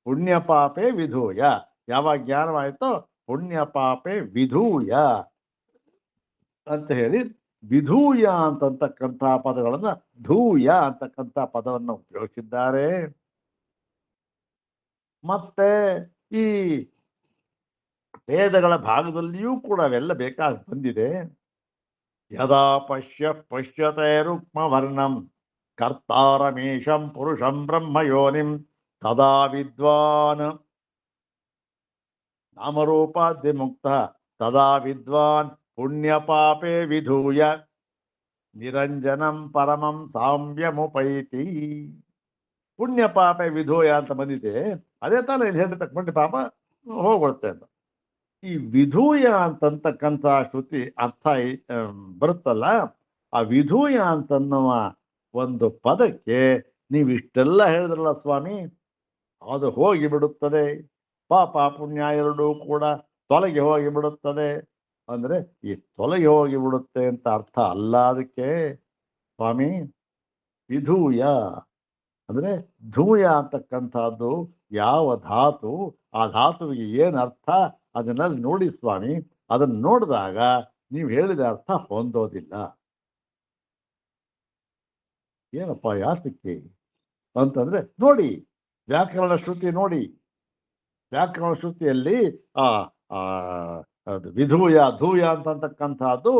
ಪುಣ್ಯ ಪಾಪೇ ವಿಧೂಯ. ಯಾವಾಗ ಜ್ಞಾನವಾಯಿತೋ ಪುಣ್ಯ ಪಾಪೇ ವಿಧೂಯ ಅಂತ ಹೇಳಿ ವಿಧೂಯ ಅಂತಕ್ಕಂಥ ಪದಗಳನ್ನ ಧೂಯ ಅಂತಕ್ಕಂಥ ಪದವನ್ನು ಉಪಯೋಗಿಸಿದ್ದಾರೆ. ಮತ್ತೆ ಈ ವೇದಗಳ ಭಾಗದಲ್ಲಿಯೂ ಕೂಡ ಅವೆಲ್ಲ ಬೇಕಾಗಿ ಬಂದಿದೆ. ಯದಾ ಪಶ್ಯತೆ ರುಕ್ಮವರ್ಣಂ ಕರ್ತಾರಮೇಶಂ ಪುರುಷಂ ಬ್ರಹ್ಮಯೋನಿಂ ತದಾ ವಿದ್ವಾನ್ ನಾಮರೂಪಾದ್ಯ ಮುಕ್ತ ತದಾ ವಿದ್ವಾನ್ ಪುಣ್ಯ ಪಾಪೇ ವಿಧೂಯ ನಿರಂಜನಂ ಪರಮಂ ಸಾಮ್ಯಮುಪೈತಿ. ಪುಣ್ಯ ಪಾಪೆ ವಿಧೂಯ ಅಂತ ಬಂದಿದೆ, ಅದೇ ತಾನೇ ಇಲ್ಲಿ ಹೇಳಿರ್ತಕ್ಕ ಪುಣ್ಯ ಪಾಪ ಹೋಗ್ಬಿಡುತ್ತೆ ಅಂತ. ಈ ವಿಧೂಯ ಅಂತಕ್ಕಂಥ ಶ್ರುತಿ ಅರ್ಥ ಬರುತ್ತಲ್ಲ, ಆ ವಿಧೂಯ ಅಂತನ್ನುವ ಒಂದು ಪದಕ್ಕೆ ನೀವು ಇಷ್ಟೆಲ್ಲ ಹೇಳಿದ್ರಲ್ಲ ಸ್ವಾಮಿ, ಅದು ಹೋಗಿ ಬಿಡುತ್ತದೆ, ಪಾಪ ಪುಣ್ಯ ಎರಡೂ ಕೂಡ ತೊಲಗಿ ಹೋಗಿ ಬಿಡುತ್ತದೆ ಅಂದ್ರೆ ಈ ತೊಲಗಿ ಹೋಗಿ ಬಿಡುತ್ತೆ ಅಂತ ಅರ್ಥ ಅಲ್ಲ ಅದಕ್ಕೆ ಸ್ವಾಮಿ. ವಿಧೂಯ ಅಂದ್ರೆ ಧೂಯ ಅಂತಕ್ಕಂಥದ್ದು ಯಾವ ಧಾತು, ಆ ಧಾತುವಿಗೆ ಏನು ಅರ್ಥ ಅದನ್ನೆಲ್ಲ ನೋಡಿ ಸ್ವಾಮಿ. ಅದನ್ನು ನೋಡಿದಾಗ ನೀವು ಹೇಳಿದ ಅರ್ಥ ಹೊಂದೋದಿಲ್ಲ. ಏನಪ್ಪ ಯಾತಕ್ಕೆ ಅಂತಂದ್ರೆ ನೋಡಿ, ವ್ಯಾಕರಣ ಶ್ರುತಿ ನೋಡಿ. ವ್ಯಾಕರಣ ಶ್ರುತಿಯಲ್ಲಿ ಆ ವಿಧೂಯ ಧೂಯ ಅಂತಕ್ಕಂಥದ್ದು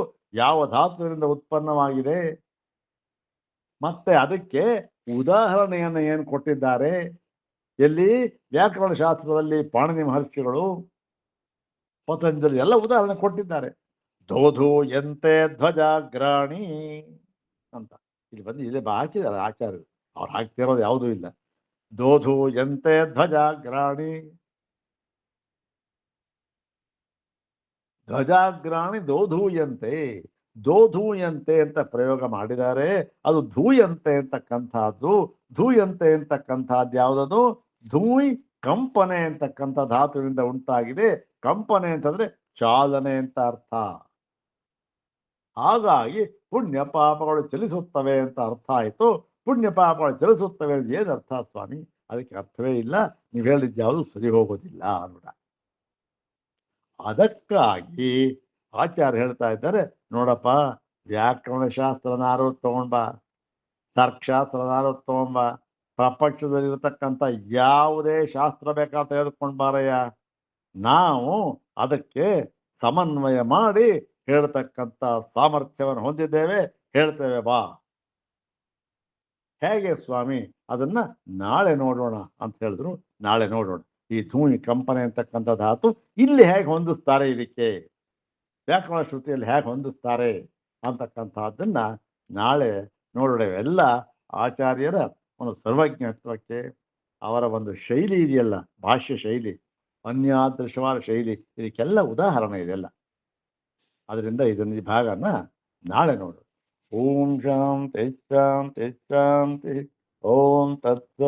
ಯಾವ ಧಾತುವಿನಿಂದ ಉತ್ಪನ್ನವಾಗಿದೆ, ಮತ್ತೆ ಅದಕ್ಕೆ ಉದಾಹರಣೆಯನ್ನು ಏನು ಕೊಟ್ಟಿದ್ದಾರೆ, ಎಲ್ಲಿ ವ್ಯಾಕರಣ ಶಾಸ್ತ್ರದಲ್ಲಿ ಪಾಣಿನಿ ಮಹರ್ಷಿಗಳು, ಪತಂಜಲಿ ಎಲ್ಲ ಉದಾಹರಣೆ ಕೊಟ್ಟಿದ್ದಾರೆ. ಧೋಧು ಎಂತೆ ಧ್ವಜಾಗ್ರಾಣಿ ಅಂತ ಇಲ್ಲಿ ಬಂದು ಇಲ್ಲೇ ಹಾಕಿದ್ದಾರೆ ಆಚಾರ್ಯರು, ಅವ್ರು ಹಾಕ್ತಿರೋದು ಯಾವುದೂ ಇಲ್ಲ. ದೋಧು ಎಂತೆ ಧ್ವಜಾಗ್ರಾಣಿ, ಧ್ವಜಾಗ್ರಾಣಿ ದೋಧೂಯಂತೆ, ದೋಧೂಯಂತೆ ಅಂತ ಪ್ರಯೋಗ ಮಾಡಿದ್ದಾರೆ. ಅದು ಧೂಯಂತೆ ಅಂತಕ್ಕಂಥದ್ದು. ಧೂಯಂತೆ ಅಂತಕ್ಕಂಥದ್ದು ಯಾವುದದು? ಧೂಯ್ ಕಂಪನೆ ಅಂತಕ್ಕಂಥ ಧಾತುವಿನಿಂದ ಉಂಟಾಗಿದೆ. ಕಂಪನೆ ಅಂತಂದ್ರೆ ಚಾಲನೆ ಅಂತ ಅರ್ಥ. ಹಾಗಾಗಿ ಪುಣ್ಯ ಪಾಪಗಳು ಚಲಿಸುತ್ತವೆ ಅಂತ ಅರ್ಥ ಆಯಿತು. ಪುಣ್ಯ ಪಾಪಗಳು ಚಲಿಸುತ್ತವೆ ಅಂತ ಏನು ಅರ್ಥ ಸ್ವಾಮಿ? ಅದಕ್ಕೆ ಅರ್ಥವೇ ಇಲ್ಲ, ನೀವು ಹೇಳಿದ್ದು ಯಾವುದು ಸರಿ ಹೋಗೋದಿಲ್ಲ ಅನ್ನೋಣ. ಅದಕ್ಕಾಗಿ ಆಚಾರ್ಯ ಹೇಳ್ತಾ ಇದ್ದಾರೆ, ನೋಡಪ್ಪ, ವ್ಯಾಕರಣ ಶಾಸ್ತ್ರನಾರು ತಗೊಂಡ್ಬ, ತರ್ಕಶಾಸ್ತ್ರನಾರು ತಗೊಂಬ, ಪ್ರಪಂಚದಲ್ಲಿರತಕ್ಕಂಥ ಯಾವುದೇ ಶಾಸ್ತ್ರ ಬೇಕಾದ ತೆಗೆದುಕೊಂಡು ಬಾರಯ್ಯ, ನಾವು ಅದಕ್ಕೆ ಸಮನ್ವಯ ಮಾಡಿ ಹೇಳ್ತಕ್ಕಂಥ ಸಾಮರ್ಥ್ಯವನ್ನು ಹೊಂದಿದ್ದೇವೆ, ಹೇಳ್ತೇವೆ ಬಾ. ಹೇಗೆ ಸ್ವಾಮಿ? ಅದನ್ನ ನಾಳೆ ನೋಡೋಣ ಅಂತ ಹೇಳಿದ್ರು. ನಾಳೆ ನೋಡೋಣ ಈ ಧೂಮಿ ಕಂಪನೆ ಅಂತಕ್ಕಂಥ ಧಾತು ಇಲ್ಲಿ ಹೇಗೆ ಹೊಂದಿಸ್ತಾರೆ, ಇದಕ್ಕೆ ವ್ಯಾಕರಣ ಶ್ರುತಿಯಲ್ಲಿ ಹೇಗೆ ಹೊಂದಿಸ್ತಾರೆ ಅಂತಕ್ಕಂಥದ್ದನ್ನ ನಾಳೆ ನೋಡೋಣ. ಎಲ್ಲ ಆಚಾರ್ಯರ ಒಂದು ಸರ್ವಜ್ಞತ್ವಕ್ಕೆ, ಅವರ ಒಂದು ಶೈಲಿ ಇದೆಯಲ್ಲ, ಭಾಷ್ಯ ಶೈಲಿ, ಅನ್ಯಾದೃಶವಾದ ಶೈಲಿ, ಇದಕ್ಕೆಲ್ಲ ಉದಾಹರಣೆ ಇದೆಲ್ಲ. ಅದರಿಂದ ಇದನ್ನ ಈ ಭಾಗನ ನಾಳೆ ನೋಡು. ಓಂ ಶಾಂತಿ ಶಾಂತಿ ಶಾಂತಿ. ಓಂ ತತ್ಸ.